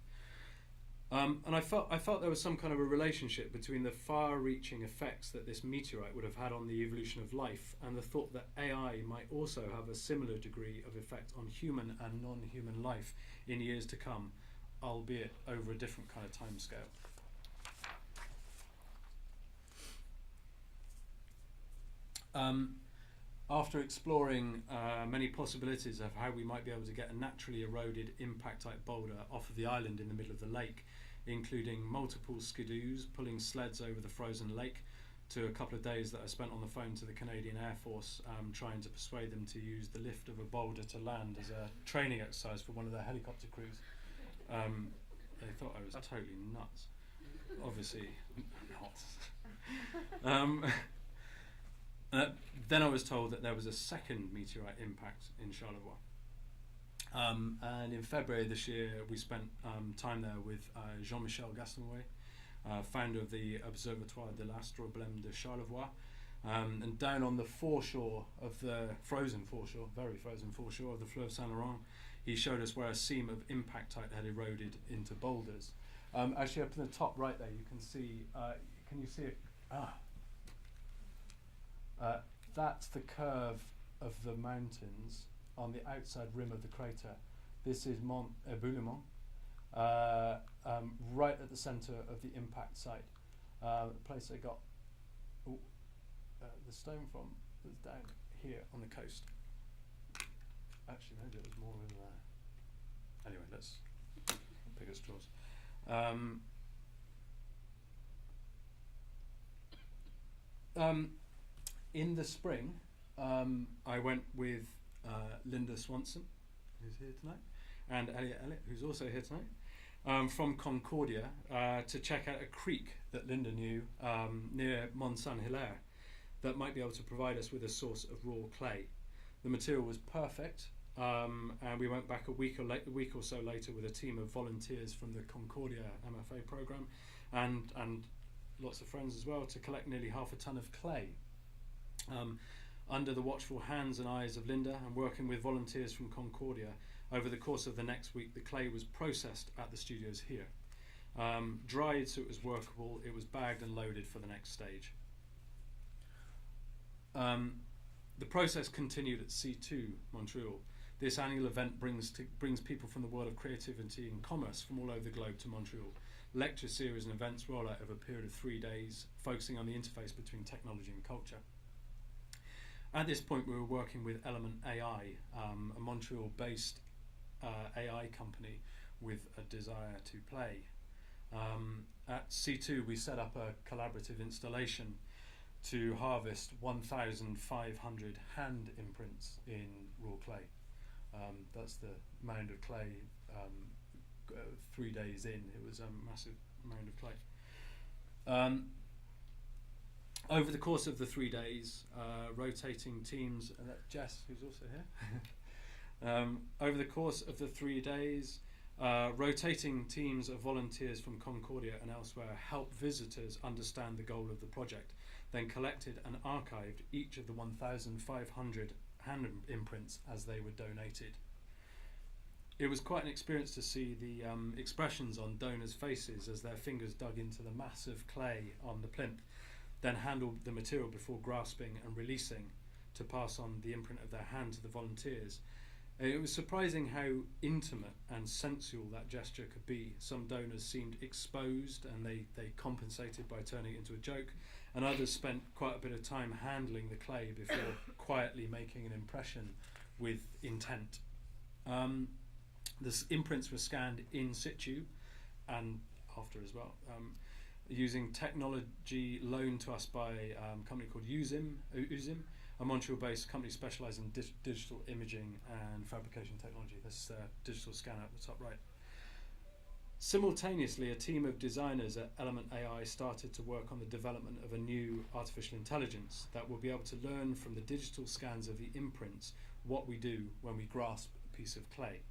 And I felt there was some kind of a relationship between the far-reaching effects that this meteorite would have had on the evolution of life and the thought that AI might also have a similar degree of effect on human and non-human life in years to come, albeit over a different kind of timescale. After exploring many possibilities of how we might be able to get a naturally eroded impactite boulder off of the island in the middle of the lake, including multiple skidoos pulling sleds over the frozen lake, to a couple of days that I spent on the phone to the Canadian Air Force trying to persuade them to use the lift of a boulder to land as a training exercise for one of their helicopter crews. They thought I was totally nuts. Obviously not. Then I was told that there was a second meteorite impact in Charlevoix. And in February this year, we spent time there with Jean-Michel Gastonway, founder of the Observatoire de l'Astroblème de Charlevoix. And down on the foreshore of the very frozen foreshore of the Fleuve Saint-Laurent, he showed us where a seam of impactite had eroded into boulders. Actually, up in the top right there, you can see. Can you see it? That's the curve of the mountains on the outside rim of the crater. This is Mont Éboulement, right at the centre of the impact site. The place I got the stone from was down here on the coast. Actually, maybe it was more in there. Anyway, let's pick at straws. In the spring, I went with Linda Swanson, who's here tonight, and Elliot, who's also here tonight, from Concordia, to check out a creek that Linda knew near Mont Saint-Hilaire that might be able to provide us with a source of raw clay. The material was perfect, and we went back a week or so later with a team of volunteers from the Concordia MFA program and lots of friends as well to collect nearly half a ton of clay. Under the watchful hands and eyes of Linda and working with volunteers from Concordia, over the course of the next week the clay was processed at the studios here. Dried so it was workable, it was bagged and loaded for the next stage. The process continued at C2 Montreal. This annual event brings people from the world of creativity and commerce from all over the globe to Montreal. Lecture series and events roll out over a period of 3 days, focusing on the interface between technology and culture. At this point, we were working with Element AI, a Montreal-based AI company with a desire to play. At C2, we set up a collaborative installation to harvest 1,500 hand imprints in raw clay. That's the mound of clay. 3 days in, it was a massive mound of clay. Over the course of the 3 days, rotating teams, and Jess, who's also here, over the course of the 3 days, rotating teams of volunteers from Concordia and elsewhere helped visitors understand the goal of the project, then collected and archived each of the 1,500 hand imprints as they were donated. It was quite an experience to see the expressions on donors' faces as their fingers dug into the massive clay on the plinth, then handled the material before grasping and releasing to pass on the imprint of their hand to the volunteers. It was surprising how intimate and sensual that gesture could be. Some donors seemed exposed and they compensated by turning it into a joke, and others spent quite a bit of time handling the clay before quietly making an impression with intent. The imprints were scanned in situ and after as well, using technology loaned to us by a company called Uzim, a Montreal-based company specialised in digital imaging and fabrication technology. This is a digital scanner at the top right. Simultaneously, a team of designers at Element AI started to work on the development of a new artificial intelligence that will be able to learn from the digital scans of the imprints what we do when we grasp a piece of clay.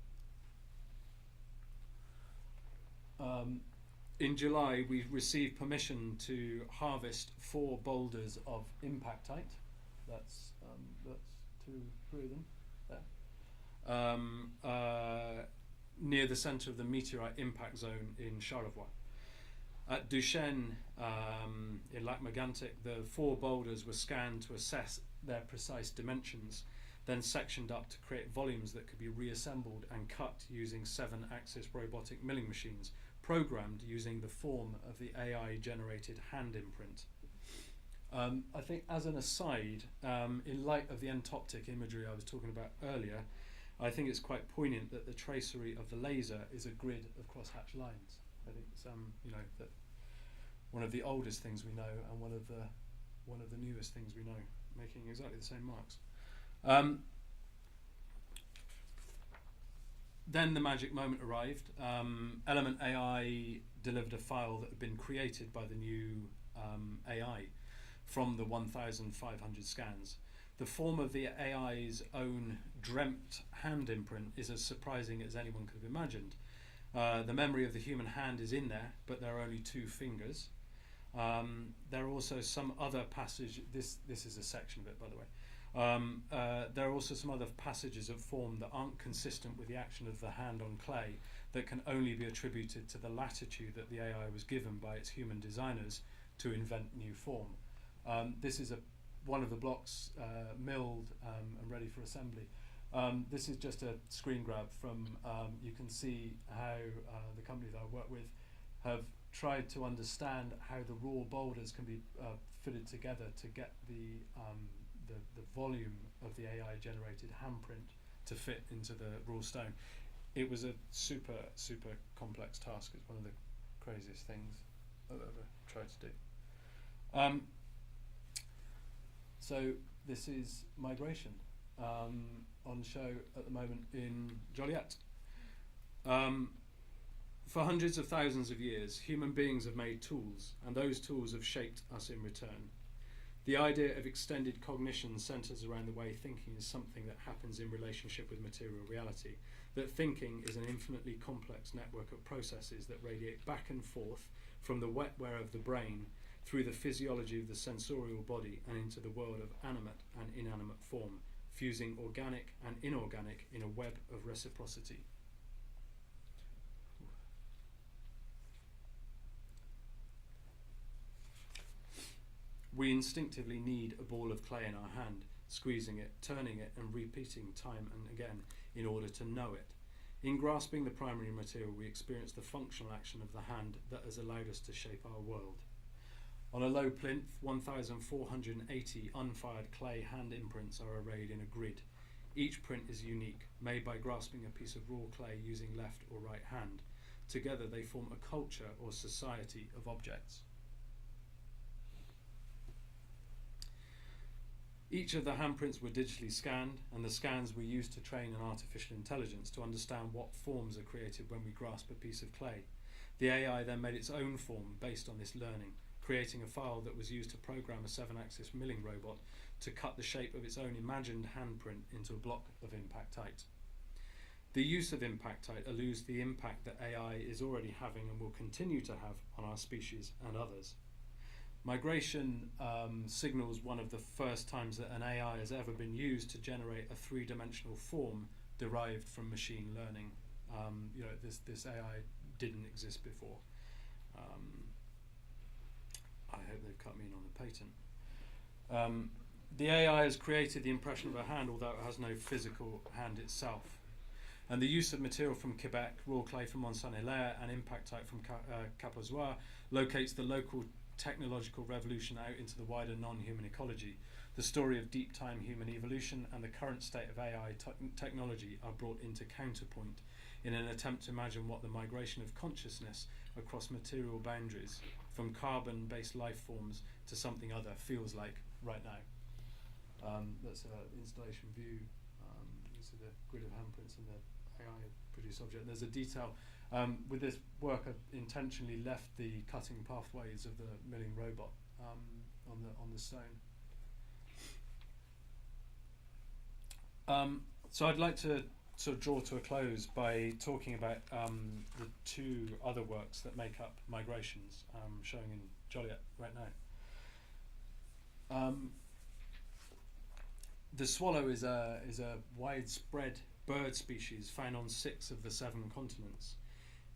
In July, we received permission to harvest 4 boulders of impactite. That's 2, 3 of them there. Near the centre of the meteorite impact zone in Charlevoix. At Duchesne, in Lac Mégantic, the 4 boulders were scanned to assess their precise dimensions, then sectioned up to create volumes that could be reassembled and cut using 7-axis robotic milling machines, programmed using the form of the AI-generated hand imprint. I think, as an aside, in light of the entoptic imagery I was talking about earlier, I think it's quite poignant that the tracery of the laser is a grid of crosshatch lines. I think it's that one of the oldest things we know and one of the newest things we know, making exactly the same marks. Then the magic moment arrived. Element AI delivered a file that had been created by the new AI from the 1,500 scans. The form of the AI's own dreamt hand imprint is as surprising as anyone could have imagined. The memory of the human hand is in there, but there are only 2 fingers. There are also some other passage. This is a section of it, by the way. There are also some other passages of form that aren't consistent with the action of the hand on clay that can only be attributed to the latitude that the AI was given by its human designers to invent new form. This is one of the blocks milled and ready for assembly. This is just a screen grab from, you can see how the company that I work with have tried to understand how the raw boulders can be fitted together to get the the volume of the AI generated handprint to fit into the raw stone. It was a super complex task. It's one of the craziest things I've ever tried to do. So this is migration on show at the moment in Joliet. For hundreds of thousands of years, human beings have made tools, and those tools have shaped us in return. The idea of extended cognition centres around the way thinking is something that happens in relationship with material reality, that thinking is an infinitely complex network of processes that radiate back and forth from the wetware of the brain through the physiology of the sensorial body and into the world of animate and inanimate form, fusing organic and inorganic in a web of reciprocity. We instinctively need a ball of clay in our hand, squeezing it, turning it, and repeating time and again in order to know it. In grasping the primary material, we experience the functional action of the hand that has allowed us to shape our world. On a low plinth, 1,480 unfired clay hand imprints are arrayed in a grid. Each print is unique, made by grasping a piece of raw clay using left or right hand. Together they form a culture or society of objects. Each of the handprints were digitally scanned, and the scans were used to train an artificial intelligence to understand what forms are created when we grasp a piece of clay. The AI then made its own form based on this learning, creating a file that was used to program a 7-axis milling robot to cut the shape of its own imagined handprint into a block of impactite. The use of impactite alludes the impact that AI is already having and will continue to have on our species and others. Migration signals one of the first times that an AI has ever been used to generate a three-dimensional form derived from machine learning. This AI didn't exist before. I hope they've cut me in on the patent. The AI has created the impression of a hand, although it has no physical hand itself. And the use of material from Quebec, raw clay from Mont-Saint-Hilaire, and impactite from Cap-aux-Oies locates the local technological revolution out into the wider non-human ecology. The story of deep time human evolution and the current state of AI technology are brought into counterpoint in an attempt to imagine what the migration of consciousness across material boundaries from carbon-based life forms to something other feels like right now. That's an installation view. These are the grid of handprints and the AI produced object. There's a detail. With this work, I've intentionally left the cutting pathways of the milling robot on the stone. So I'd like to sort of draw to a close by talking about the two other works that make up Migrations, showing in Joliet right now. The swallow is a widespread bird species found on 6 of the 7 continents.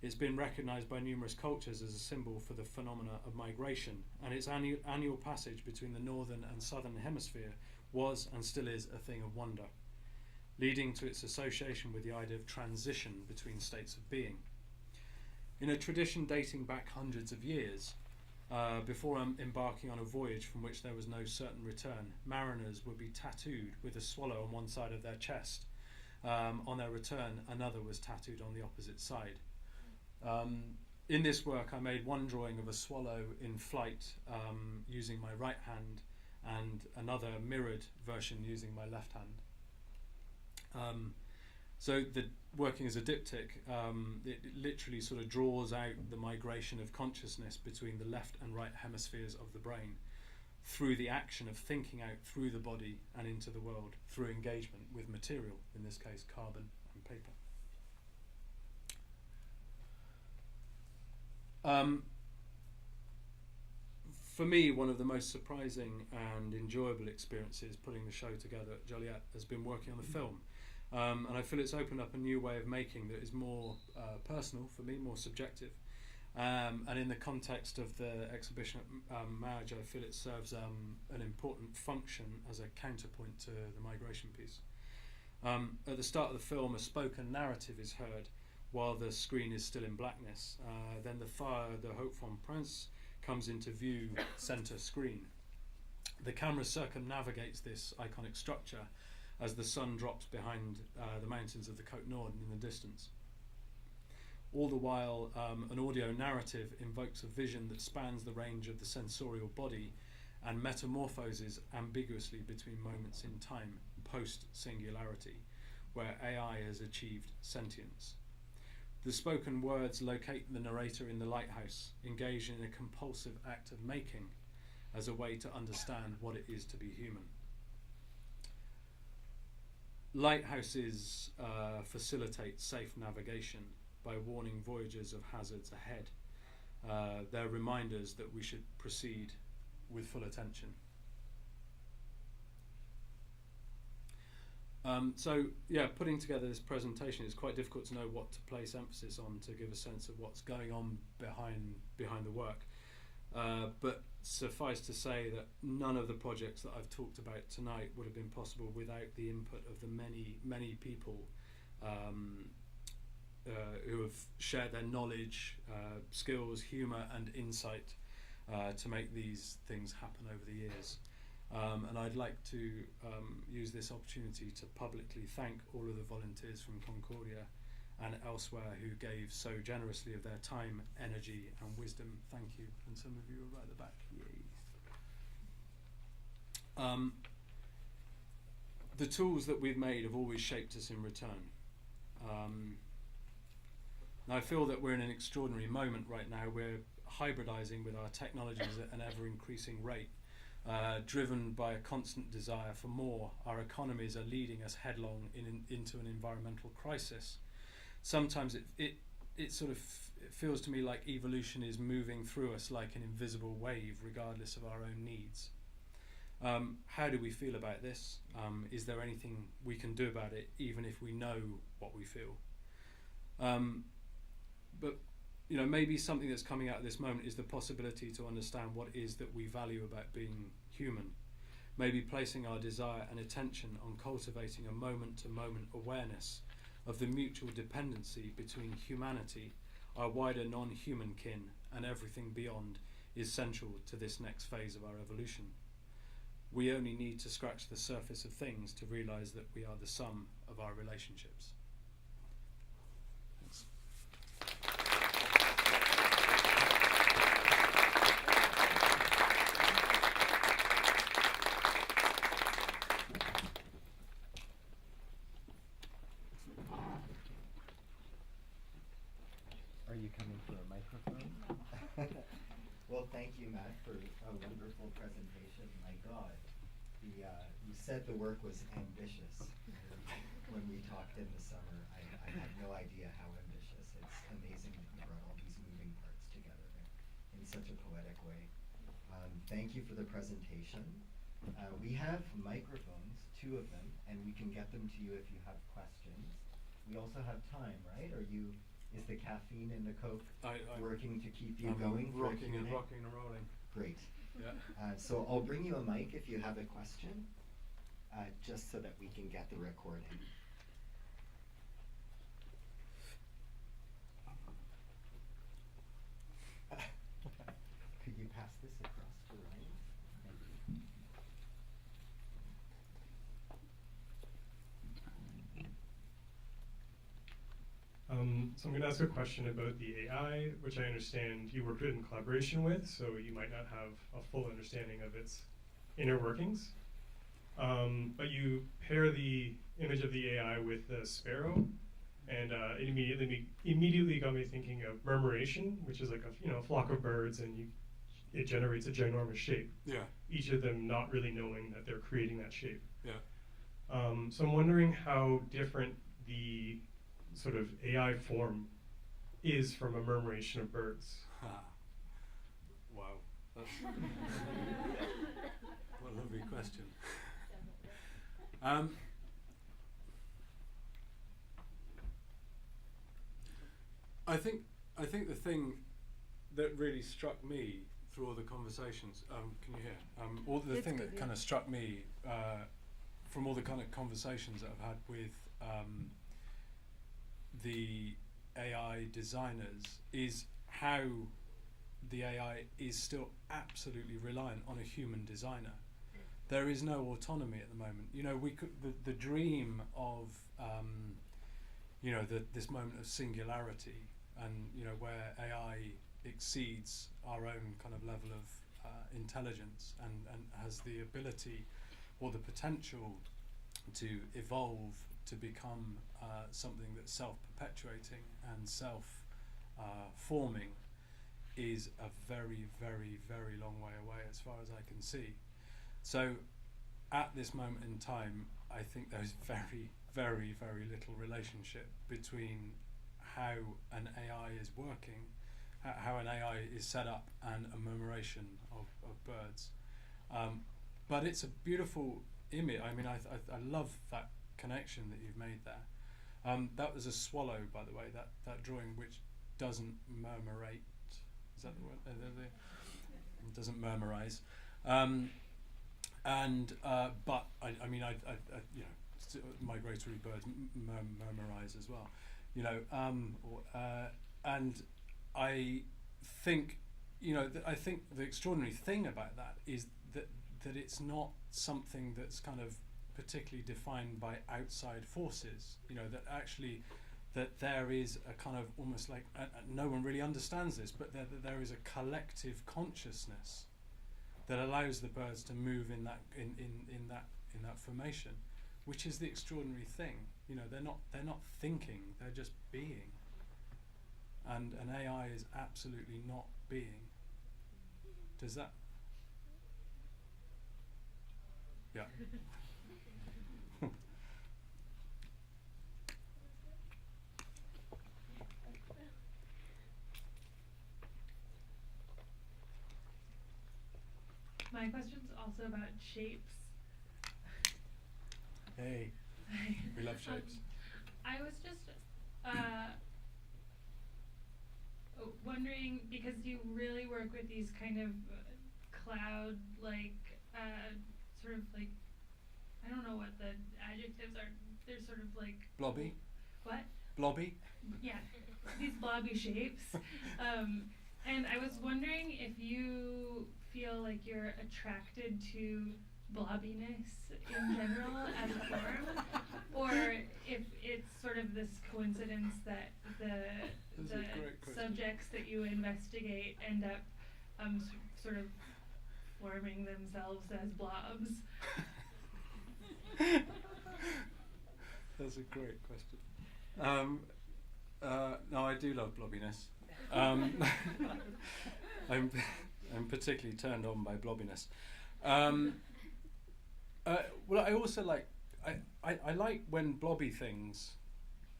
It's been recognised by numerous cultures as a symbol for the phenomena of migration, and its annual passage between the northern and southern hemisphere was and still is a thing of wonder, leading to its association with the idea of transition between states of being. In a tradition dating back hundreds of years, before embarking on a voyage from which there was no certain return, mariners would be tattooed with a swallow on one side of their chest. On their return, another was tattooed on the opposite side. In this work, I made one drawing of a swallow in flight using my right hand, and another mirrored version using my left hand. So working as a diptych, it literally sort of draws out the migration of consciousness between the left and right hemispheres of the brain through the action of thinking out through the body and into the world through engagement with material, in this case carbon and paper. For me, one of the most surprising and enjoyable experiences putting the show together at Joliet has been working on the film. And I feel it's opened up a new way of making that is more personal for me, more subjective. And in the context of the exhibition at Marge, I feel it serves an important function as a counterpoint to the migration piece. At the start of the film, a spoken narrative is heard while the screen is still in blackness. Then the Phare de Haut-Fond Prince comes into view centre screen. The camera circumnavigates this iconic structure as the sun drops behind the mountains of the Côte Nord in the distance. All the while, an audio narrative invokes a vision that spans the range of the sensorial body and metamorphoses ambiguously between moments in time post-singularity, where AI has achieved sentience. The spoken words locate the narrator in the lighthouse, engaged in a compulsive act of making as a way to understand what it is to be human. Lighthouses facilitate safe navigation by warning voyagers of hazards ahead. They're reminders that we should proceed with full attention. Putting together this presentation, it's quite difficult to know what to place emphasis on to give a sense of what's going on behind the work. But suffice to say that none of the projects that I've talked about tonight would have been possible without the input of the many people who have shared their knowledge, skills, humour and insight to make these things happen over the years. And I'd like to use this opportunity to publicly thank all of the volunteers from Concordia and elsewhere who gave so generously of their time, energy and wisdom. Thank you. And some of you are right at the back. Yay. The tools that we've made have always shaped us in return. Now I feel that we're in an extraordinary moment right now. We're hybridizing with our technologies at an ever-increasing rate. Driven by a constant desire for more, our economies are leading us headlong into an environmental crisis. Sometimes it sort of feels to me like evolution is moving through us like an invisible wave, regardless of our own needs. How do we feel about this? Is there anything we can do about it, even if we know what we feel? But maybe something that's coming out of this moment is the possibility to understand what it is that we value about being human. Maybe placing our desire and attention on cultivating a moment-to-moment awareness of the mutual dependency between humanity, our wider non-human kin, and everything beyond is central to this next phase of our evolution. We only need to scratch the surface of things to realize that we are the sum of our relationships. Thanks. Are you coming for a microphone? Well, thank you, Matt, for a wonderful presentation. My God, you said the work was ambitious. When we talked in the summer, I had no idea how ambitious. It's amazing that you brought all these moving parts together in such a poetic way. Thank you for the presentation. We have microphones, 2 of them, and we can get them to you if you have questions. We also have time, right? Is the caffeine in the Coke working to keep you going? Rocking and rolling. Great. Yeah. So I'll bring you a mic if you have a question, just so that we can get the recording. Could you pass this across to Ryan? Thank you. So I'm going to ask a question about the AI, which I understand you worked in collaboration with, so you might not have a full understanding of its inner workings. But you pair the image of the AI with the sparrow, and it immediately got me thinking of murmuration, which is like a flock of birds, and it generates a ginormous shape. Yeah. Each of them not really knowing that they're creating that shape. Yeah. So I'm wondering how different the sort of AI form is from a murmuration of birds. Wow. That's what a lovely question. I think the thing that really struck me through all the conversations, can you hear? The thing that kind of struck me from all the kind of conversations that I've had with the AI designers is how the AI is still absolutely reliant on a human designer. there is no autonomy at the moment. You know, we could the dream of you know, this moment of singularity, and you know, where AI exceeds our own kind of level of intelligence and has the ability or the potential to evolve to become something that's self-perpetuating and self-forming, is a very, very, very long way away as far as I can see. So at this moment in time, I think there's very, very, very little relationship between how an AI is working, how an AI is set up, and a murmuration of birds. But it's a beautiful image. I mean, I love that connection that you've made there. That was a swallow, by the way, that drawing, which doesn't murmurate. Is that the word? It doesn't murmurize. But I mean, I you know, migratory birds murmurize as well. You know, and I think, you know, I think the extraordinary thing about that is that it's not something that's kind of particularly defined by outside forces. You know, that actually that there is a kind of almost like no one really understands this, but there is a collective consciousness that allows the birds to move in that formation, which is the extraordinary thing. You know, they're not thinking, they're just being. And an AI is absolutely not being. Does that? Yeah. My question's also about shapes. Hey, we love shapes. I was just wondering, because you really work with these kind of cloud-like, sort of like, I don't know what the adjectives are. They're sort of like Blobby. What? Blobby. Yeah, these blobby shapes. And I was wondering if you feel like you're attracted to blobbiness in general as a form, or if it's sort of this coincidence that the subjects that you investigate end up sort of forming themselves as blobs. That's a great question. No, I do love blobbiness. I'm particularly turned on by blobbiness. Well, I also like I like when blobby things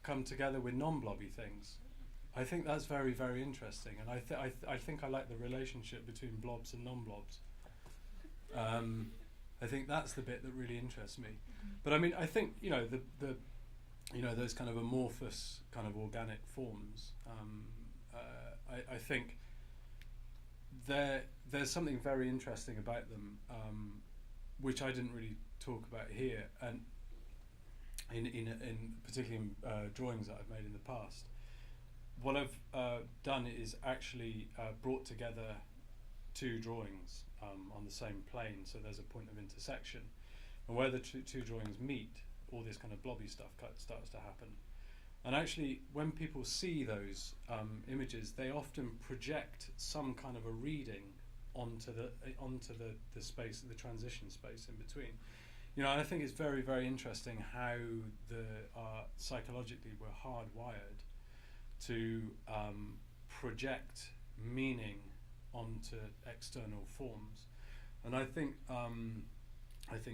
come together with non-blobby things. I think that's very, very interesting, and I think I like the relationship between blobs and non-blobs. I think that's the bit that really interests me. But I mean, I think, you know, the you know, those kind of amorphous kind of organic forms. I think there's something very interesting about them, which I didn't really talk about here, and in particularly in drawings that I've made in the past. What I've done is actually brought together two drawings on the same plane, so there's a point of intersection, and where the two drawings meet, all this kind of blobby stuff starts to happen. And actually, when people see those images, they often project some kind of a reading onto the space, the transition space in between. You know, and I think it's very, very interesting how psychologically we're hardwired to project meaning onto external forms, and I think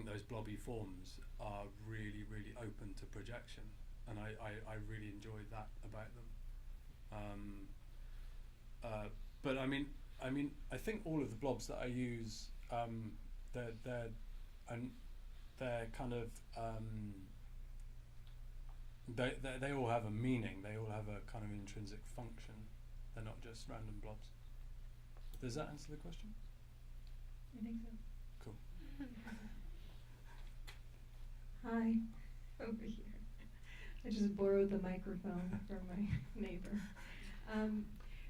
those blobby forms are really, really open to projection, and I really enjoyed that about them. But I mean, I think all of the blobs that I use, they're kind of they all have a meaning. They all have a kind of intrinsic function. They're not just random blobs. Does that answer the question? I think so. Cool. Hi, over here. I just borrowed the microphone from my neighbor.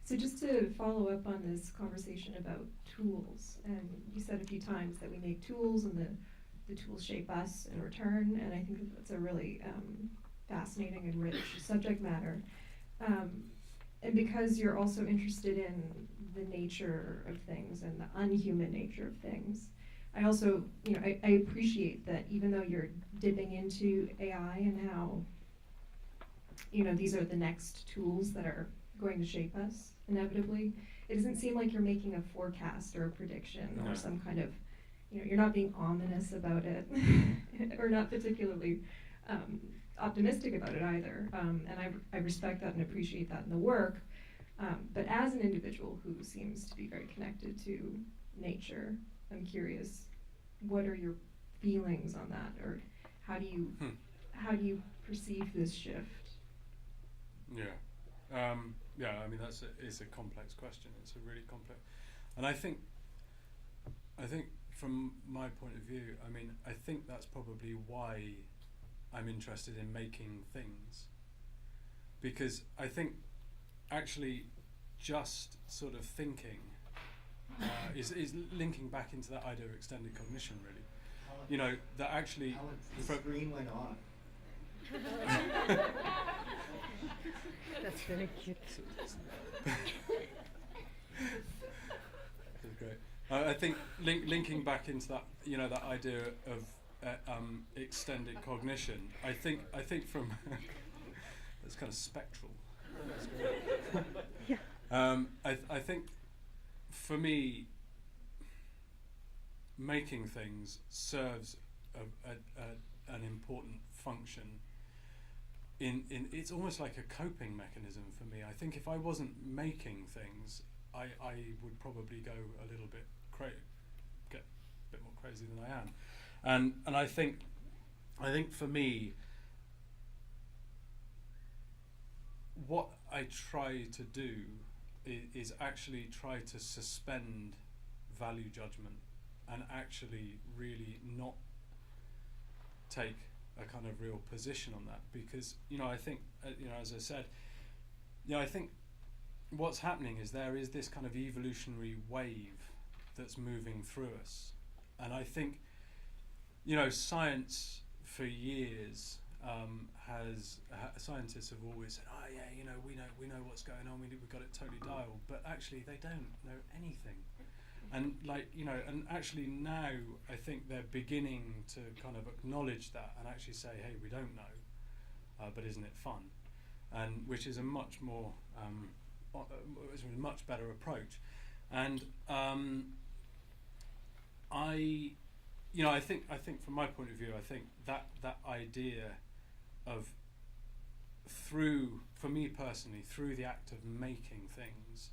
So just to follow up on this conversation about tools, and you said a few times that we make tools and the the tools shape us in return, and I think that that's a really fascinating and rich subject matter. And because you're also interested in the nature of things and the unhuman nature of things, I also, I appreciate that even though you're dipping into AI and how, these are the next tools that are going to shape us inevitably, it doesn't seem like you're making a forecast or a prediction or some kind of, you're not being ominous about it or not particularly optimistic about it either. And I respect that and appreciate that in the work. But as an individual who seems to be very connected to nature, I'm curious, what are your feelings on that, or how do you perceive this shift? Yeah, I mean it's a complex question. It's a really complex, and I think from my point of view, I think that's probably why I'm interested in making things, because I think actually just sort of thinking is linking back into that idea of extended cognition, really. That actually the screen went off. That's very cute. That's great. I think linking back into that, that idea of extended cognition. I think from it's kind of spectral. That's great. Yeah. I think for me, making things serves an important function. In it's almost like a coping mechanism for me. I think if I wasn't making things, I would probably go a little bit get a bit more crazy than I am, and I think for me, what I try to do is actually try to suspend value judgment and actually really not take a kind of real position on that, because I think as I said, I think what's happening is there is this kind of evolutionary wave that's moving through us, and I think science for years scientists have always said, oh yeah, we know what's going on, we've got it totally dialed, but actually they don't know anything. And and actually now I think they're beginning to kind of acknowledge that and actually say, hey, we don't know, but isn't it fun? And which is a much more, it's a much better approach. And I think from my point of view, I think that idea of for me personally, through the act of making things,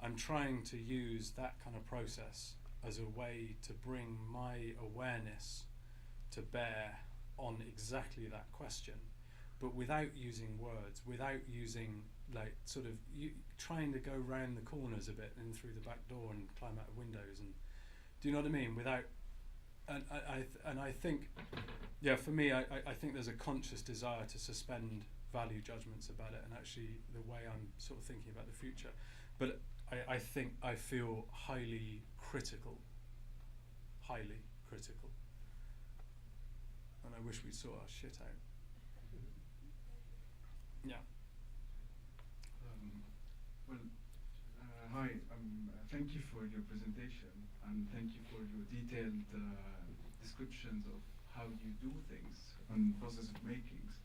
I'm trying to use that kind of process as a way to bring my awareness to bear on exactly that question, but without using words, without using trying to go round the corners a bit and through the back door and climb out of windows, and do you know what I mean? And I think, for me, I think there's a conscious desire to suspend value judgments about it, and actually the way I'm sort of thinking about the future. But I think I feel highly critical, and I wish we'd sort our shit out. Yeah. Hi, thank you for your presentation, and thank you for your detailed descriptions of how you do things and process of makings.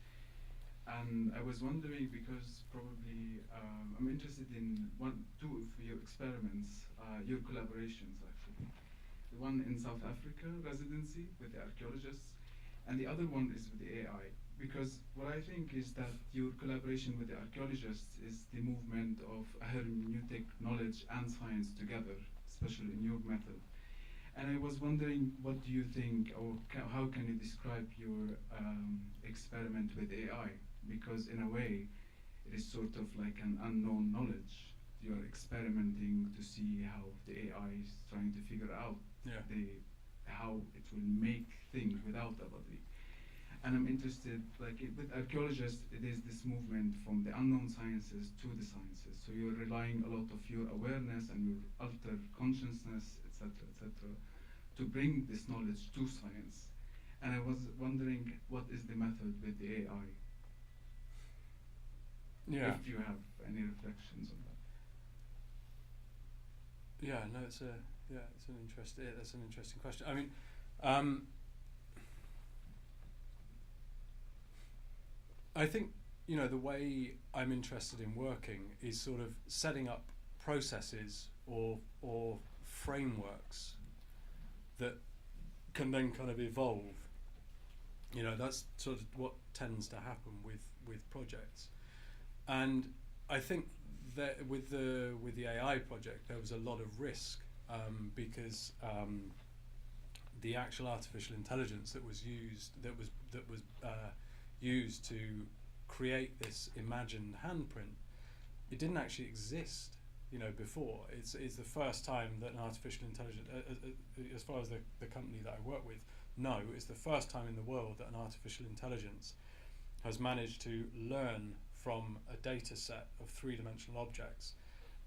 And I was wondering, because probably I'm interested in two of your experiments, your collaborations actually. The one in South Africa residency with the archaeologists, and the other one is with the AI. Because what I think is that your collaboration with the archaeologists is the movement of hermeneutic knowledge and science together, especially in your method. And I was wondering, what do you think, or how can you describe your experiment with AI? Because in a way, it is sort of like an unknown knowledge. You're experimenting to see how the AI is trying to figure out how it will make things without a body. And I'm interested, with archaeologists, it is this movement from the unknown sciences to the sciences. So you're relying a lot of your awareness and your altered consciousness, etc., to bring this knowledge to science. And I was wondering, what is the method with the AI? Yeah. If you have any reflections on that. Yeah, no, that's an interesting question. I mean, I think, you know, the way I'm interested in working is sort of setting up processes or frameworks that can then kind of evolve. You know, that's sort of what tends to happen with projects. And I think that with the AI project, there was a lot of risk because the actual artificial intelligence that was used used to create this imagined handprint, it didn't actually exist, you know, before. It's the first time that an artificial intelligence, as far as the company that I work with, no, it's the first time in the world that an artificial intelligence has managed to learn from a data set of three-dimensional objects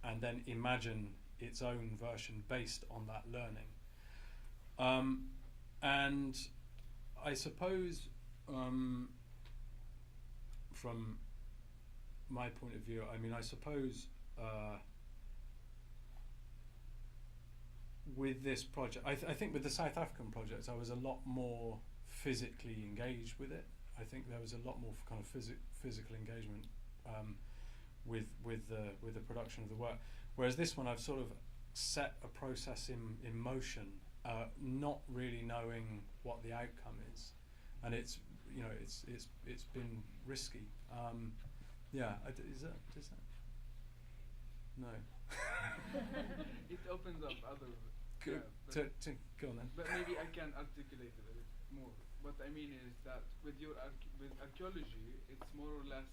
and then imagine its own version based on that learning. And I suppose from my point of view, I mean, I suppose with this project, I think with the South African project, I was a lot more physically engaged with it. I think there was a lot more kind of physical engagement with the production of the work. Whereas this one, I've sort of set a process in motion, not really knowing what the outcome is, and it's, you know, it's been risky. Yeah, does that? No. It opens up other. Go, Yeah, go on then. but maybe I can articulate it a bit more. What I mean is that with your with archaeology, it's more or less.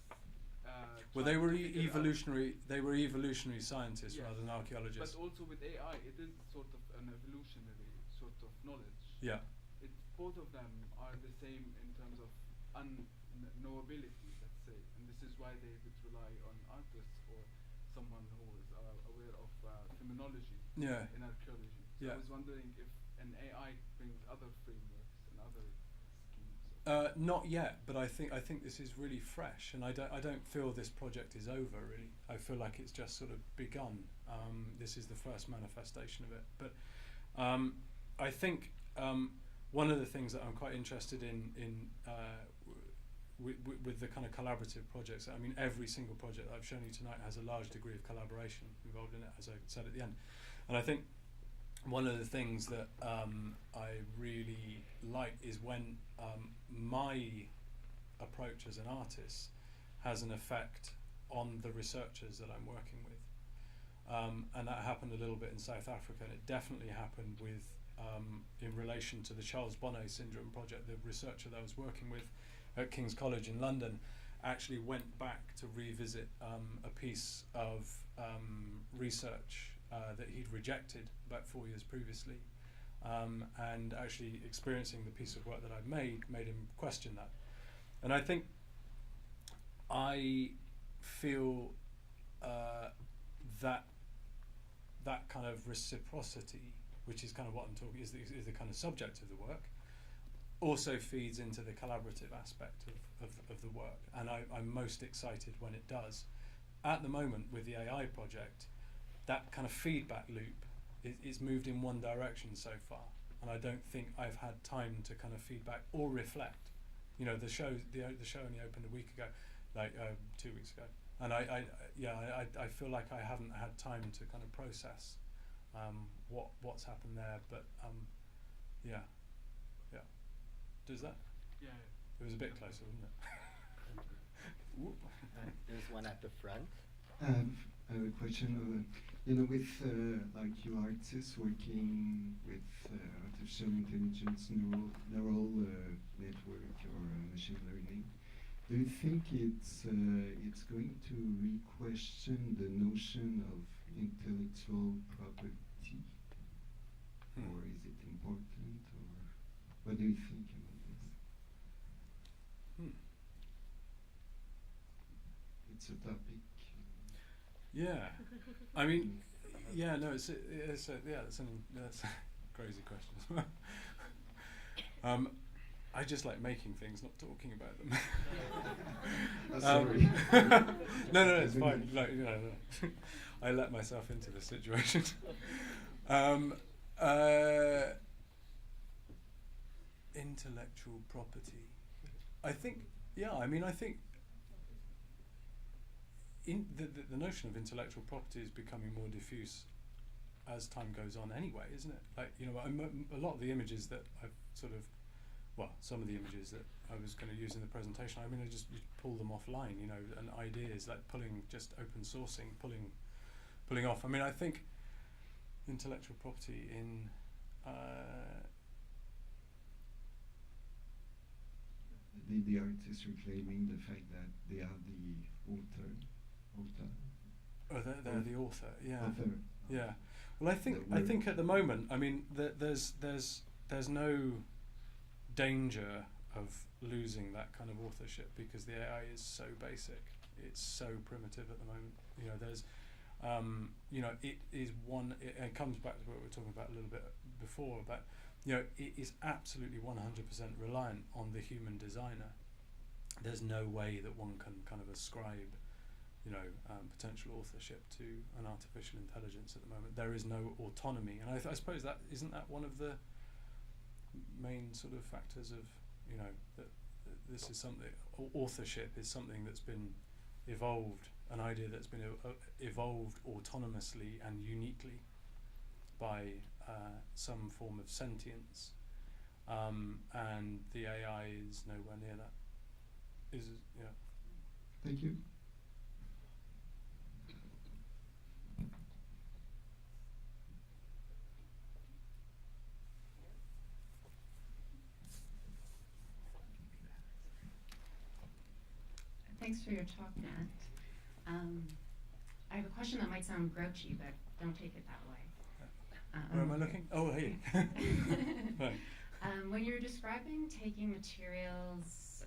Well, they trying were to figure out- evolutionary. They were evolutionary scientists Yes, rather than archaeologists. But also with AI, it is sort of an evolutionary sort of knowledge. Yeah. Both of them are the same in terms of unknowability, let's say, and this is why they would rely on artists or someone who is aware of terminology Yeah. in archaeology. So Yeah. I was wondering if an AI brings other frameworks and other schemes. Not yet, but I think this is really fresh, and I don't feel this project is over. Really, I feel like it's just sort of begun. This is the first manifestation of it. But I think one of the things that I'm quite interested in with the kind of collaborative projects. I mean, every single project that I've shown you tonight has a large degree of collaboration involved in it, as I said at the end. And I think one of the things that I really like is when my approach as an artist has an effect on the researchers that I'm working with. And that happened a little bit in South Africa, and it definitely happened with, in relation to the Charles Bonnet syndrome project. The researcher that I was working with at King's College in London actually went back to revisit a piece of research that he'd rejected about 4 years previously, and actually experiencing the piece of work that I'd made him question that. And I think I feel that kind of reciprocity, which is kind of what I'm talking, is the kind of subject of the work, also feeds into the collaborative aspect of the work, and I'm most excited when it does. At the moment with the AI project, that kind of feedback loop is moved in one direction so far, and I don't think I've had time to kind of feedback or reflect. You know, the show only opened a week ago, like 2 weeks ago, and I feel like I haven't had time to kind of process what's happened there. But yeah. Does that? Yeah. It was a bit closer, wasn't it? Whoop. There's one at the front. I have a question. With like you artists working with artificial intelligence, neural network or machine learning, do you think it's going to re-question the notion of intellectual property, or is it important, or what do you think about this? It's a topic. Yeah, I mean, yeah, no, that's a crazy question as well. I just like making things, not talking about them. Sorry. No, it's fine. Like, no. I let myself into the situation. Intellectual property. I think the notion of intellectual property is becoming more diffuse as time goes on anyway, isn't it? Like, a lot of the images that I've some of the images that I was going to use in the presentation, I just you pull them offline, and ideas like just open sourcing, pulling off. I think intellectual property in the artists are claiming the fact that they are the author. Oh, they're the author. Yeah. Author. Yeah. Well, I think at the moment, there's no danger of losing that kind of authorship because the AI is so basic. It's so primitive at the moment. It is one. It comes back to what we were talking about a little bit before. But it is absolutely 100% reliant on the human designer. There's no way that one can kind of ascribe potential authorship to an artificial intelligence at the moment. There is no autonomy, and I suppose that isn't that one of the main sort of factors of that this is something. Authorship is something that's been evolved, an idea that's been evolved autonomously and uniquely by some form of sentience, and the AI is nowhere near that. Thank you. Thanks for your talk, Matt. I have a question that might sound grouchy, but don't take it that way. Where am I looking? Oh, hey. Right. When you're describing taking materials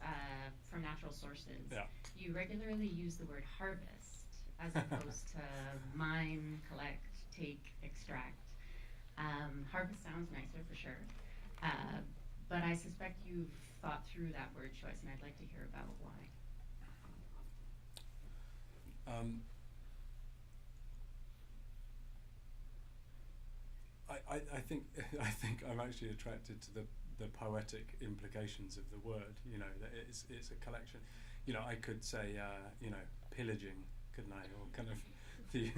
from natural sources, you regularly use the word harvest as opposed to mine, collect, take, extract. Harvest sounds nicer for sure, but I suspect you've thought through that word choice, and I'd like to hear about why. I think I'm actually attracted to the poetic implications of the word. That it's a collection. I could say pillaging, couldn't I? Or kind of the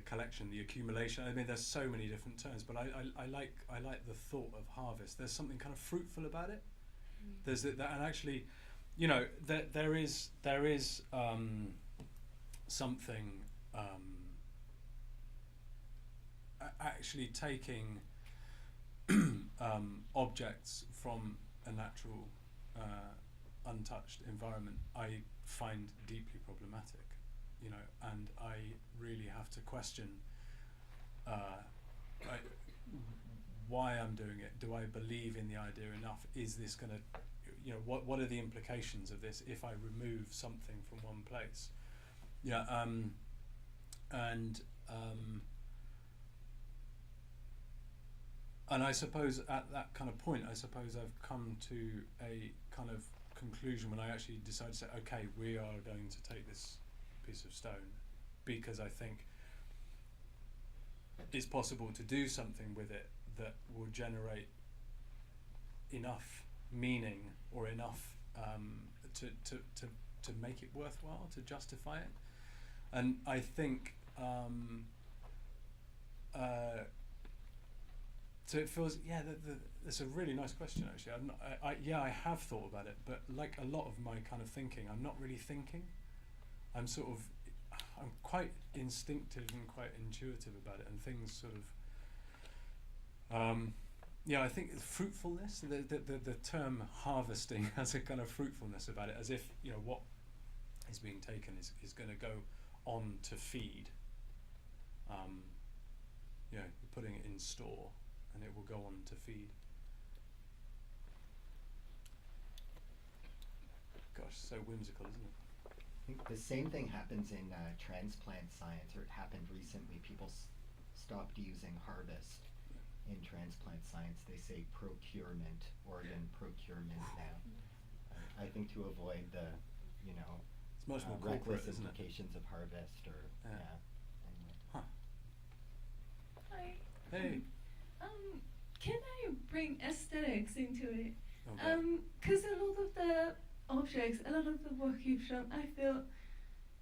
collection, the accumulation. There's so many different terms, but I like the thought of harvest. There's something kind of fruitful about it. There's that, and actually, there is something. Actually taking objects from a natural, untouched environment, I find deeply problematic, and I really have to question why I'm doing it. Do I believe in the idea enough? Is this going to, what are the implications of this if I remove something from one place? And I suppose at that kind of point, I've come to a kind of conclusion when I actually decided to say, okay, we are going to take this piece of stone because I think it's possible to do something with it that will generate enough meaning or enough to make it worthwhile, to justify it. And I think so it feels, that's a really nice question actually. I have thought about it, but like a lot of my kind of thinking, I'm not really thinking. I'm quite instinctive and quite intuitive about it, and things sort of, I think fruitfulness, the term harvesting has a kind of fruitfulness about it, as if, what is being taken is going to go on to feed. You're putting it in store, and it will go on to feed. Gosh, so whimsical, isn't it? I think the same thing happens in transplant science, or it happened recently. People stopped using harvest in transplant science they say procurement, organ procurement now. I think to avoid the, It's much more reckless corporate, isn't it? implications of harvest or anyway. Huh. Hi. Hey. Can I bring aesthetics into it? Okay. Because a lot of the objects, a lot of the work you've shown, I feel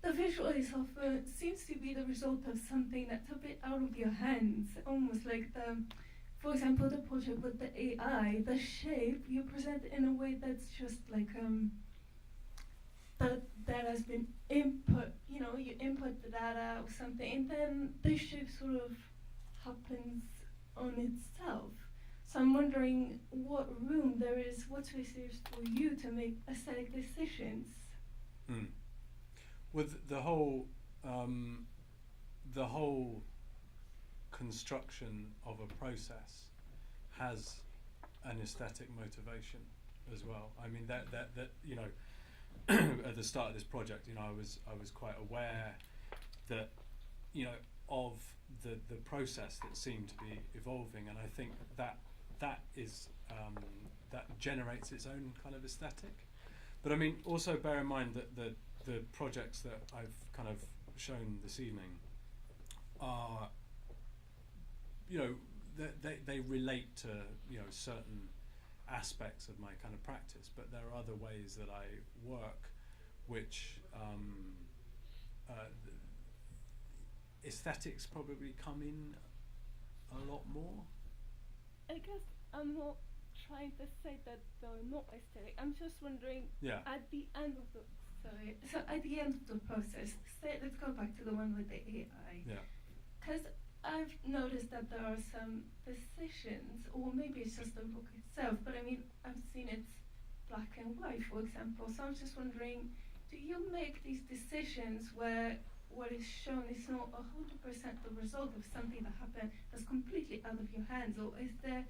the visual itself seems to be the result of something that's a bit out of your hands, almost like for example, the project with the AI, the shape you present in a way that's just like that has been input. You input the data or something, and then the shape sort of happens on itself. So I'm wondering what room there is, what space there is for you to make aesthetic decisions. With the whole construction of a process has an aesthetic motivation as well. I mean that at the start of this project, I was quite aware that of the process that seemed to be evolving, and I think that is that generates its own kind of aesthetic. But I mean, also bear in mind that the projects that I've kind of shown this evening are, they relate to certain aspects of my kind of practice, but there are other ways that I work which aesthetics probably come in a lot more. I guess I'm not trying to say that they're not aesthetic. I'm just wondering, at the end of the So at the end of the process, let's go back to the one with the AI. Yeah. Because I've noticed that there are some decisions, or maybe it's just the book itself, but I mean, I've seen it's black and white, for example. So I'm just wondering, do you make these decisions where what is shown is not 100% the result of something that happened that's completely out of your hands, or is there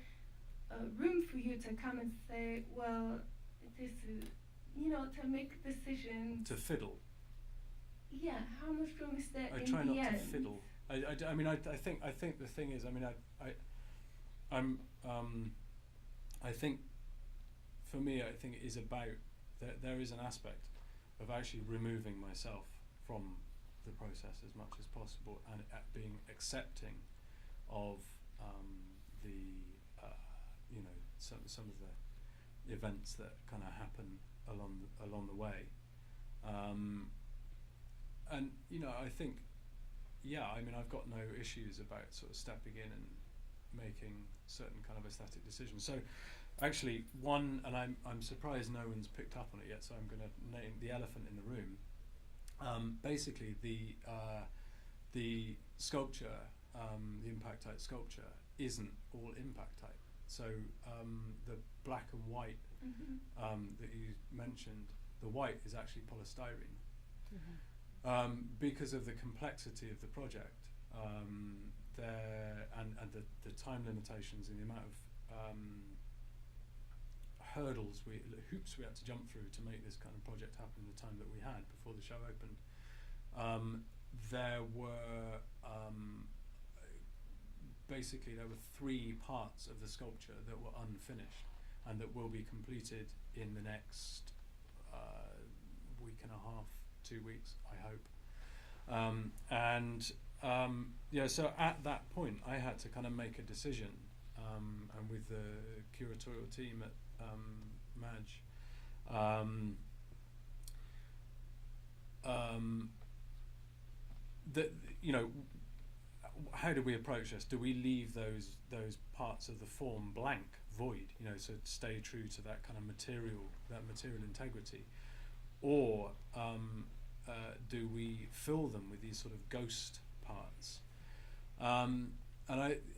room for you to come and say, well, this is, to make decisions? To fiddle. Yeah, how much room is there I in try the not end? to fiddle. I mean, I think the thing is, I mean, I think for me, I think it is about there is an aspect of actually removing myself from the process as much as possible, and being accepting of the some of the events that kind of happen along the way, and I think I mean, I've got no issues about sort of stepping in and making certain kind of aesthetic decisions. So actually one, and I'm surprised no one's picked up on it yet, so I'm going to name the elephant in the room. Basically the sculpture, the impactite sculpture, isn't all impactite. So the black and white that you mentioned, the white is actually polystyrene. Because of the complexity of the project, and the time limitations and the amount of hoops we had to jump through to make this kind of project happen in the time that we had before the show opened, there were basically there were 3 parts of the sculpture that were unfinished and that will be completed in the next week and a half, 2 weeks, I hope. So at that point I had to kind of make a decision, and with the curatorial team at Madge, how do we approach this? Do we leave those parts of the form blank, void, so stay true to that kind of material integrity, or do we fill them with these sort of ghost parts? And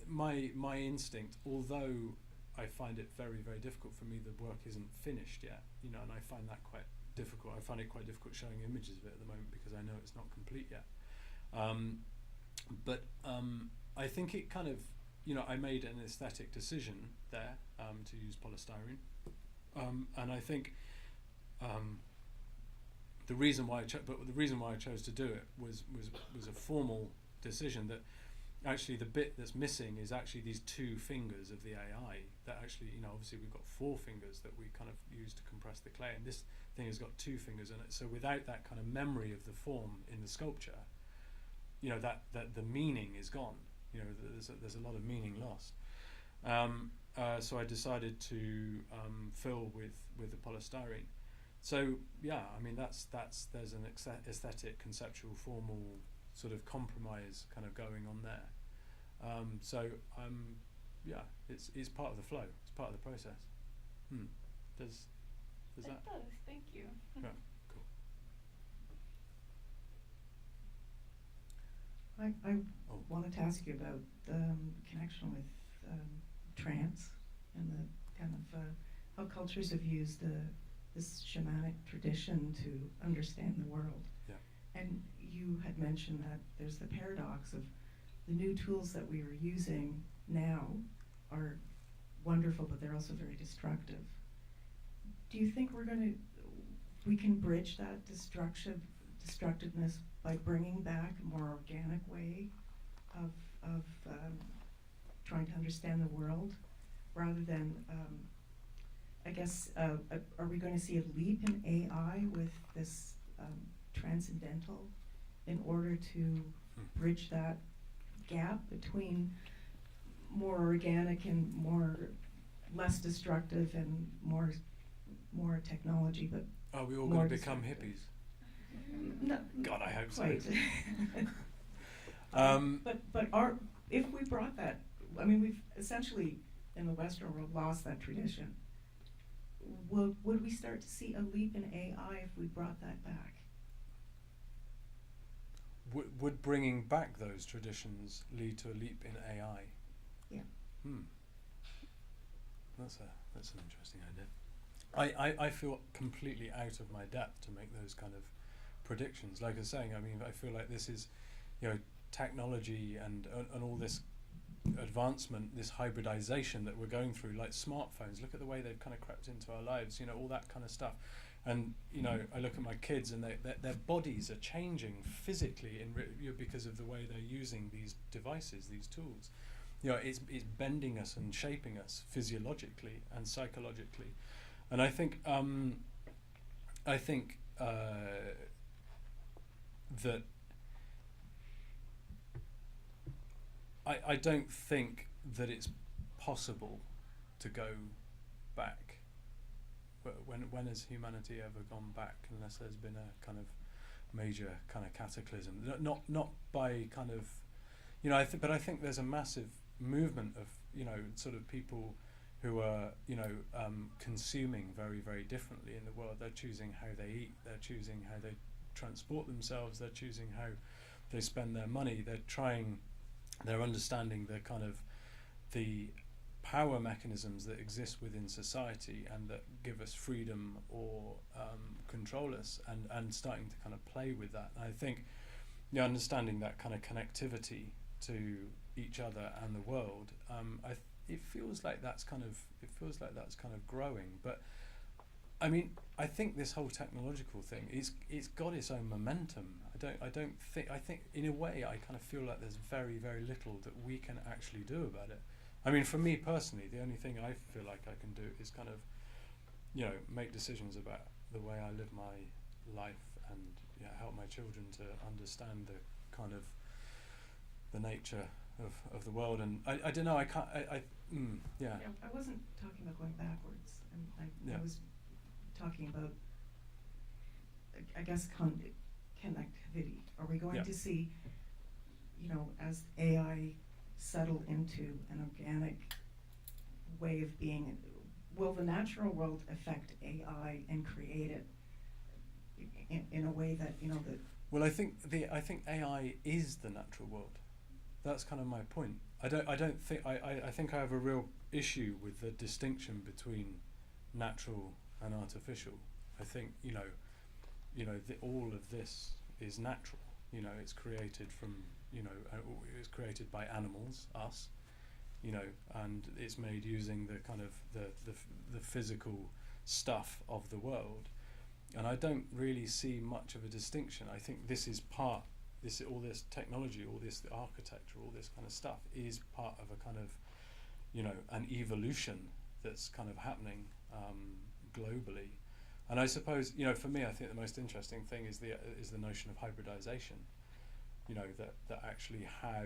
my instinct, although I find it very, very difficult for me, the work isn't finished yet, and I find that quite difficult. I find it quite difficult showing images of it at the moment because I know it's not complete yet. But I think it kind of, I made an aesthetic decision there to use polystyrene, and I think the reason why I chose to do it was a formal decision that actually the bit that's missing is actually these 2 fingers of the AI that actually, obviously we've got 4 fingers that we kind of use to compress the clay, and this thing has got 2 fingers in it. So without that kind of memory of the form in the sculpture, that the meaning is gone. There's a lot of meaning lost. So I decided to fill with the polystyrene. So yeah, I mean there's an aesthetic, conceptual, formal sort of compromise kind of going on there. Yeah, it's part of the flow. It's part of the process. Does that? It does. Thank you. Yeah, cool. I wanted to ask you about the connection with trance and the kind of how cultures have used this shamanic tradition to understand the world. Yeah. And you had mentioned that there's the paradox of the new tools that we are using now are wonderful, but they're also very destructive. Do you think we can bridge that destructiveness by bringing back a more organic way of trying to understand the world, rather than, I guess, are we going to see a leap in AI with this transcendental in order to bridge that gap between more organic and less destructive and more technology, but are we all going to become hippies? No, God, I hope quite. so. But if we brought that, I mean, we've essentially in the Western world lost that tradition. Would we start to see a leap in AI if we brought that back? Would bringing back those traditions lead to a leap in AI? Yeah. That's an interesting idea. I feel completely out of my depth to make those kind of predictions. Like I was saying, I mean, I feel like this is, technology and all this advancement, this hybridization that we're going through, like smartphones. Look at the way they've kind of crept into our lives, all that kind of stuff. And I look at my kids, and their bodies are changing physically because of the way they're using these devices, these tools. It's bending us and shaping us physiologically and psychologically. And I think that I don't think that it's possible to go back. But when has humanity ever gone back unless there's been a kind of major kind of cataclysm? Not by kind of, but I think there's a massive movement of sort of people who are consuming very, very differently in the world. They're choosing how they eat. They're choosing how they transport themselves. They're choosing how they spend their money. They're understanding the kind of the power mechanisms that exist within society and that give us freedom or control us, and starting to kind of play with that. And I think understanding that kind of connectivity to each other and the world, it feels like that's kind of growing. But I mean, I think this whole technological thing it's got its own momentum. I think in a way I kind of feel like there's very, very little that we can actually do about it. I mean, for me personally, the only thing I feel like I can do is kind of, make decisions about the way I live my life and help my children to understand the kind of the nature of the world. And I don't know, I can't, yeah. I wasn't talking about going backwards. I was talking about, I guess, connectivity. Are we going to see, as AI settle into an organic way of being, will the natural world affect AI and create it in a way that, that... Well, I think AI is the natural world. That's kind of my point. I think I have a real issue with the distinction between natural and artificial. I think, all of this is natural. It's created from, it's created by animals, us, and it's made using the kind of the physical stuff of the world. And I don't really see much of a distinction. I think this is part all this technology, all this architecture, all this kind of stuff is part of a kind of, an evolution that's kind of happening globally. And I suppose, for me, I think the most interesting thing is the notion of hybridization. That actually how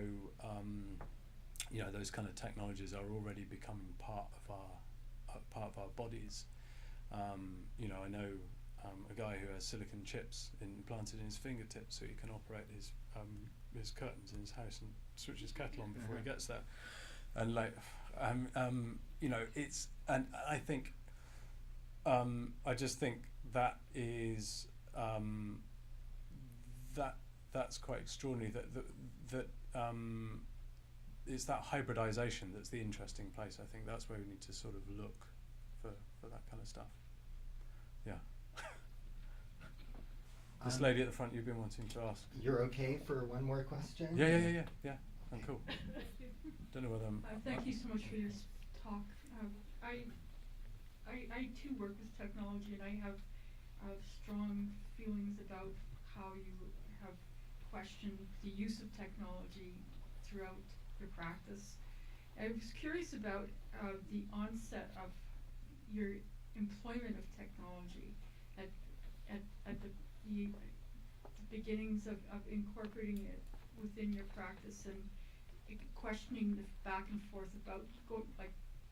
those kind of technologies are already becoming part of our bodies. I know a guy who has silicon chips implanted in his fingertips, so he can operate his curtains in his house and switch his kettle on before he gets there. And it's, and I think, I just think that is that's quite extraordinary. That it's that hybridization that's the interesting place. I think that's where we need to sort of look for that kind of stuff. Yeah. This lady at the front, you've been wanting to ask. You're okay for one more question? Yeah. I'm cool. Don't know whether I'm. Thank you so much for your talk. I too work with technology, and I have strong feelings about how you have questioned the use of technology throughout your practice. I was curious about the onset of your employment of technology at the beginnings of incorporating it within your practice, and questioning the back and forth about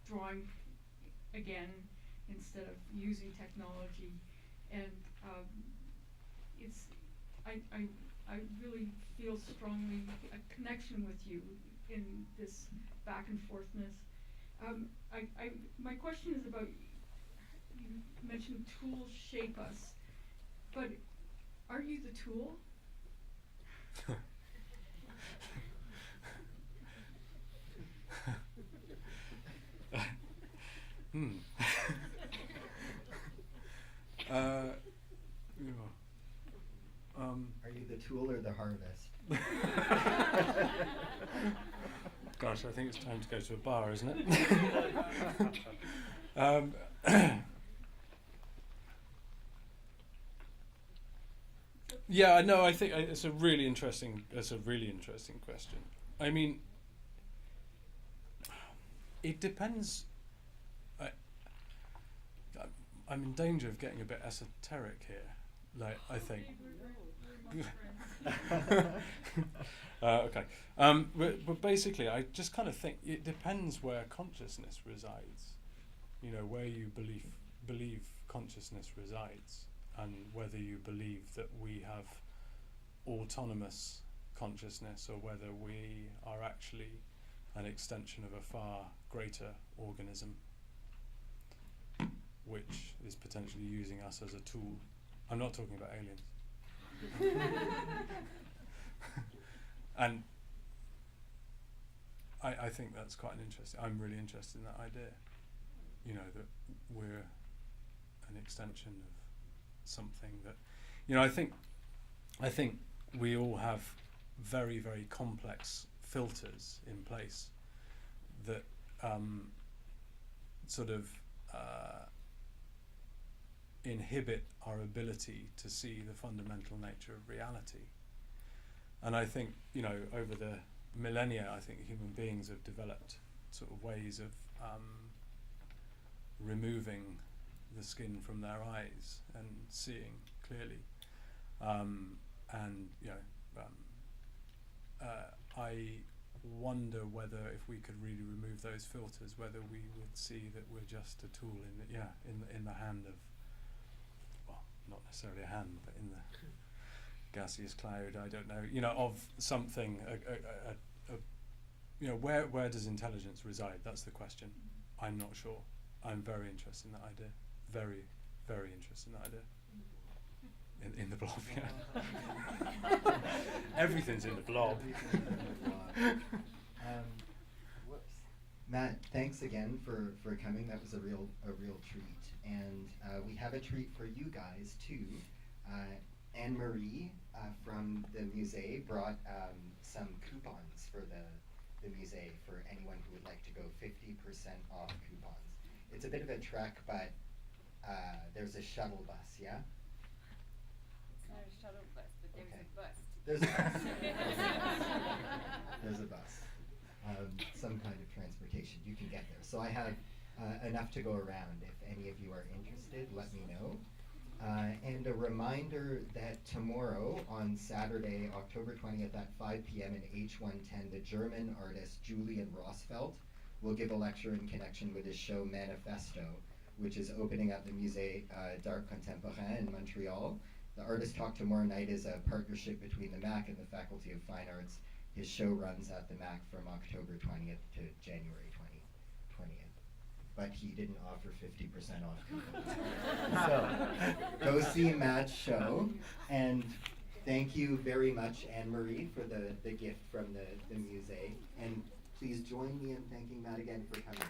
drawing again instead of using technology. And I really feel strongly a connection with you in this back and forthness. My question is about, you mentioned tools shape us, but are you the tool? Are you the tool or the harvest? Gosh, I think it's time to go to a bar, isn't it? Yeah, no, I think it's a really interesting question. I mean, it depends. I'm in danger of getting a bit esoteric here, I think. Okay. But basically, I just kind of think it depends where consciousness resides. Where you believe consciousness resides, and whether you believe that we have autonomous consciousness, or whether we are actually an extension of a far greater organism, which is potentially using us as a tool. I'm not talking about aliens. And I think that's quite I'm really interested in that idea. That we're an extension of something that, I think we all have very, very complex filters in place that sort of inhibit our ability to see the fundamental nature of reality. And I think, over the millennia, I think human beings have developed sort of ways of removing the skin from their eyes and seeing clearly. I wonder whether if we could really remove those filters, whether we would see that we're just a tool in the hand of, well, not necessarily a hand, but in the gaseous cloud, I don't know, of something, where does intelligence reside? That's the question. I'm not sure. I'm very interested in that idea. Very, very interested in that idea. In the blob, yeah. Everything's in the blob. Matt, thanks again for coming. That was a real treat. And we have a treat for you guys too. Anne-Marie from the Musée brought some coupons for the Musée for anyone who would like to go 50% off coupons. It's a bit of a trek, but there's a shuttle bus, yeah? It's not a shuttle bus, but there's a bus to There's a bus. There's a bus. Some kind of transportation. You can get there. So I have enough to go around. If any of you are interested, let me know. And a reminder that tomorrow, on Saturday, October 20th at 5 p.m. in H110, the German artist Julian Rosfeld will give a lecture in connection with his show Manifesto, which is opening at the Musée d'Art Contemporain in Montreal. The Artist Talk tomorrow night is a partnership between the MAC and the Faculty of Fine Arts. His show runs at the MAC from October 20th to January 20th. But he didn't offer 50% off. So go see Matt's show. And thank you very much, Anne-Marie, for the gift from the Musée. And please join me in thanking Matt again for coming.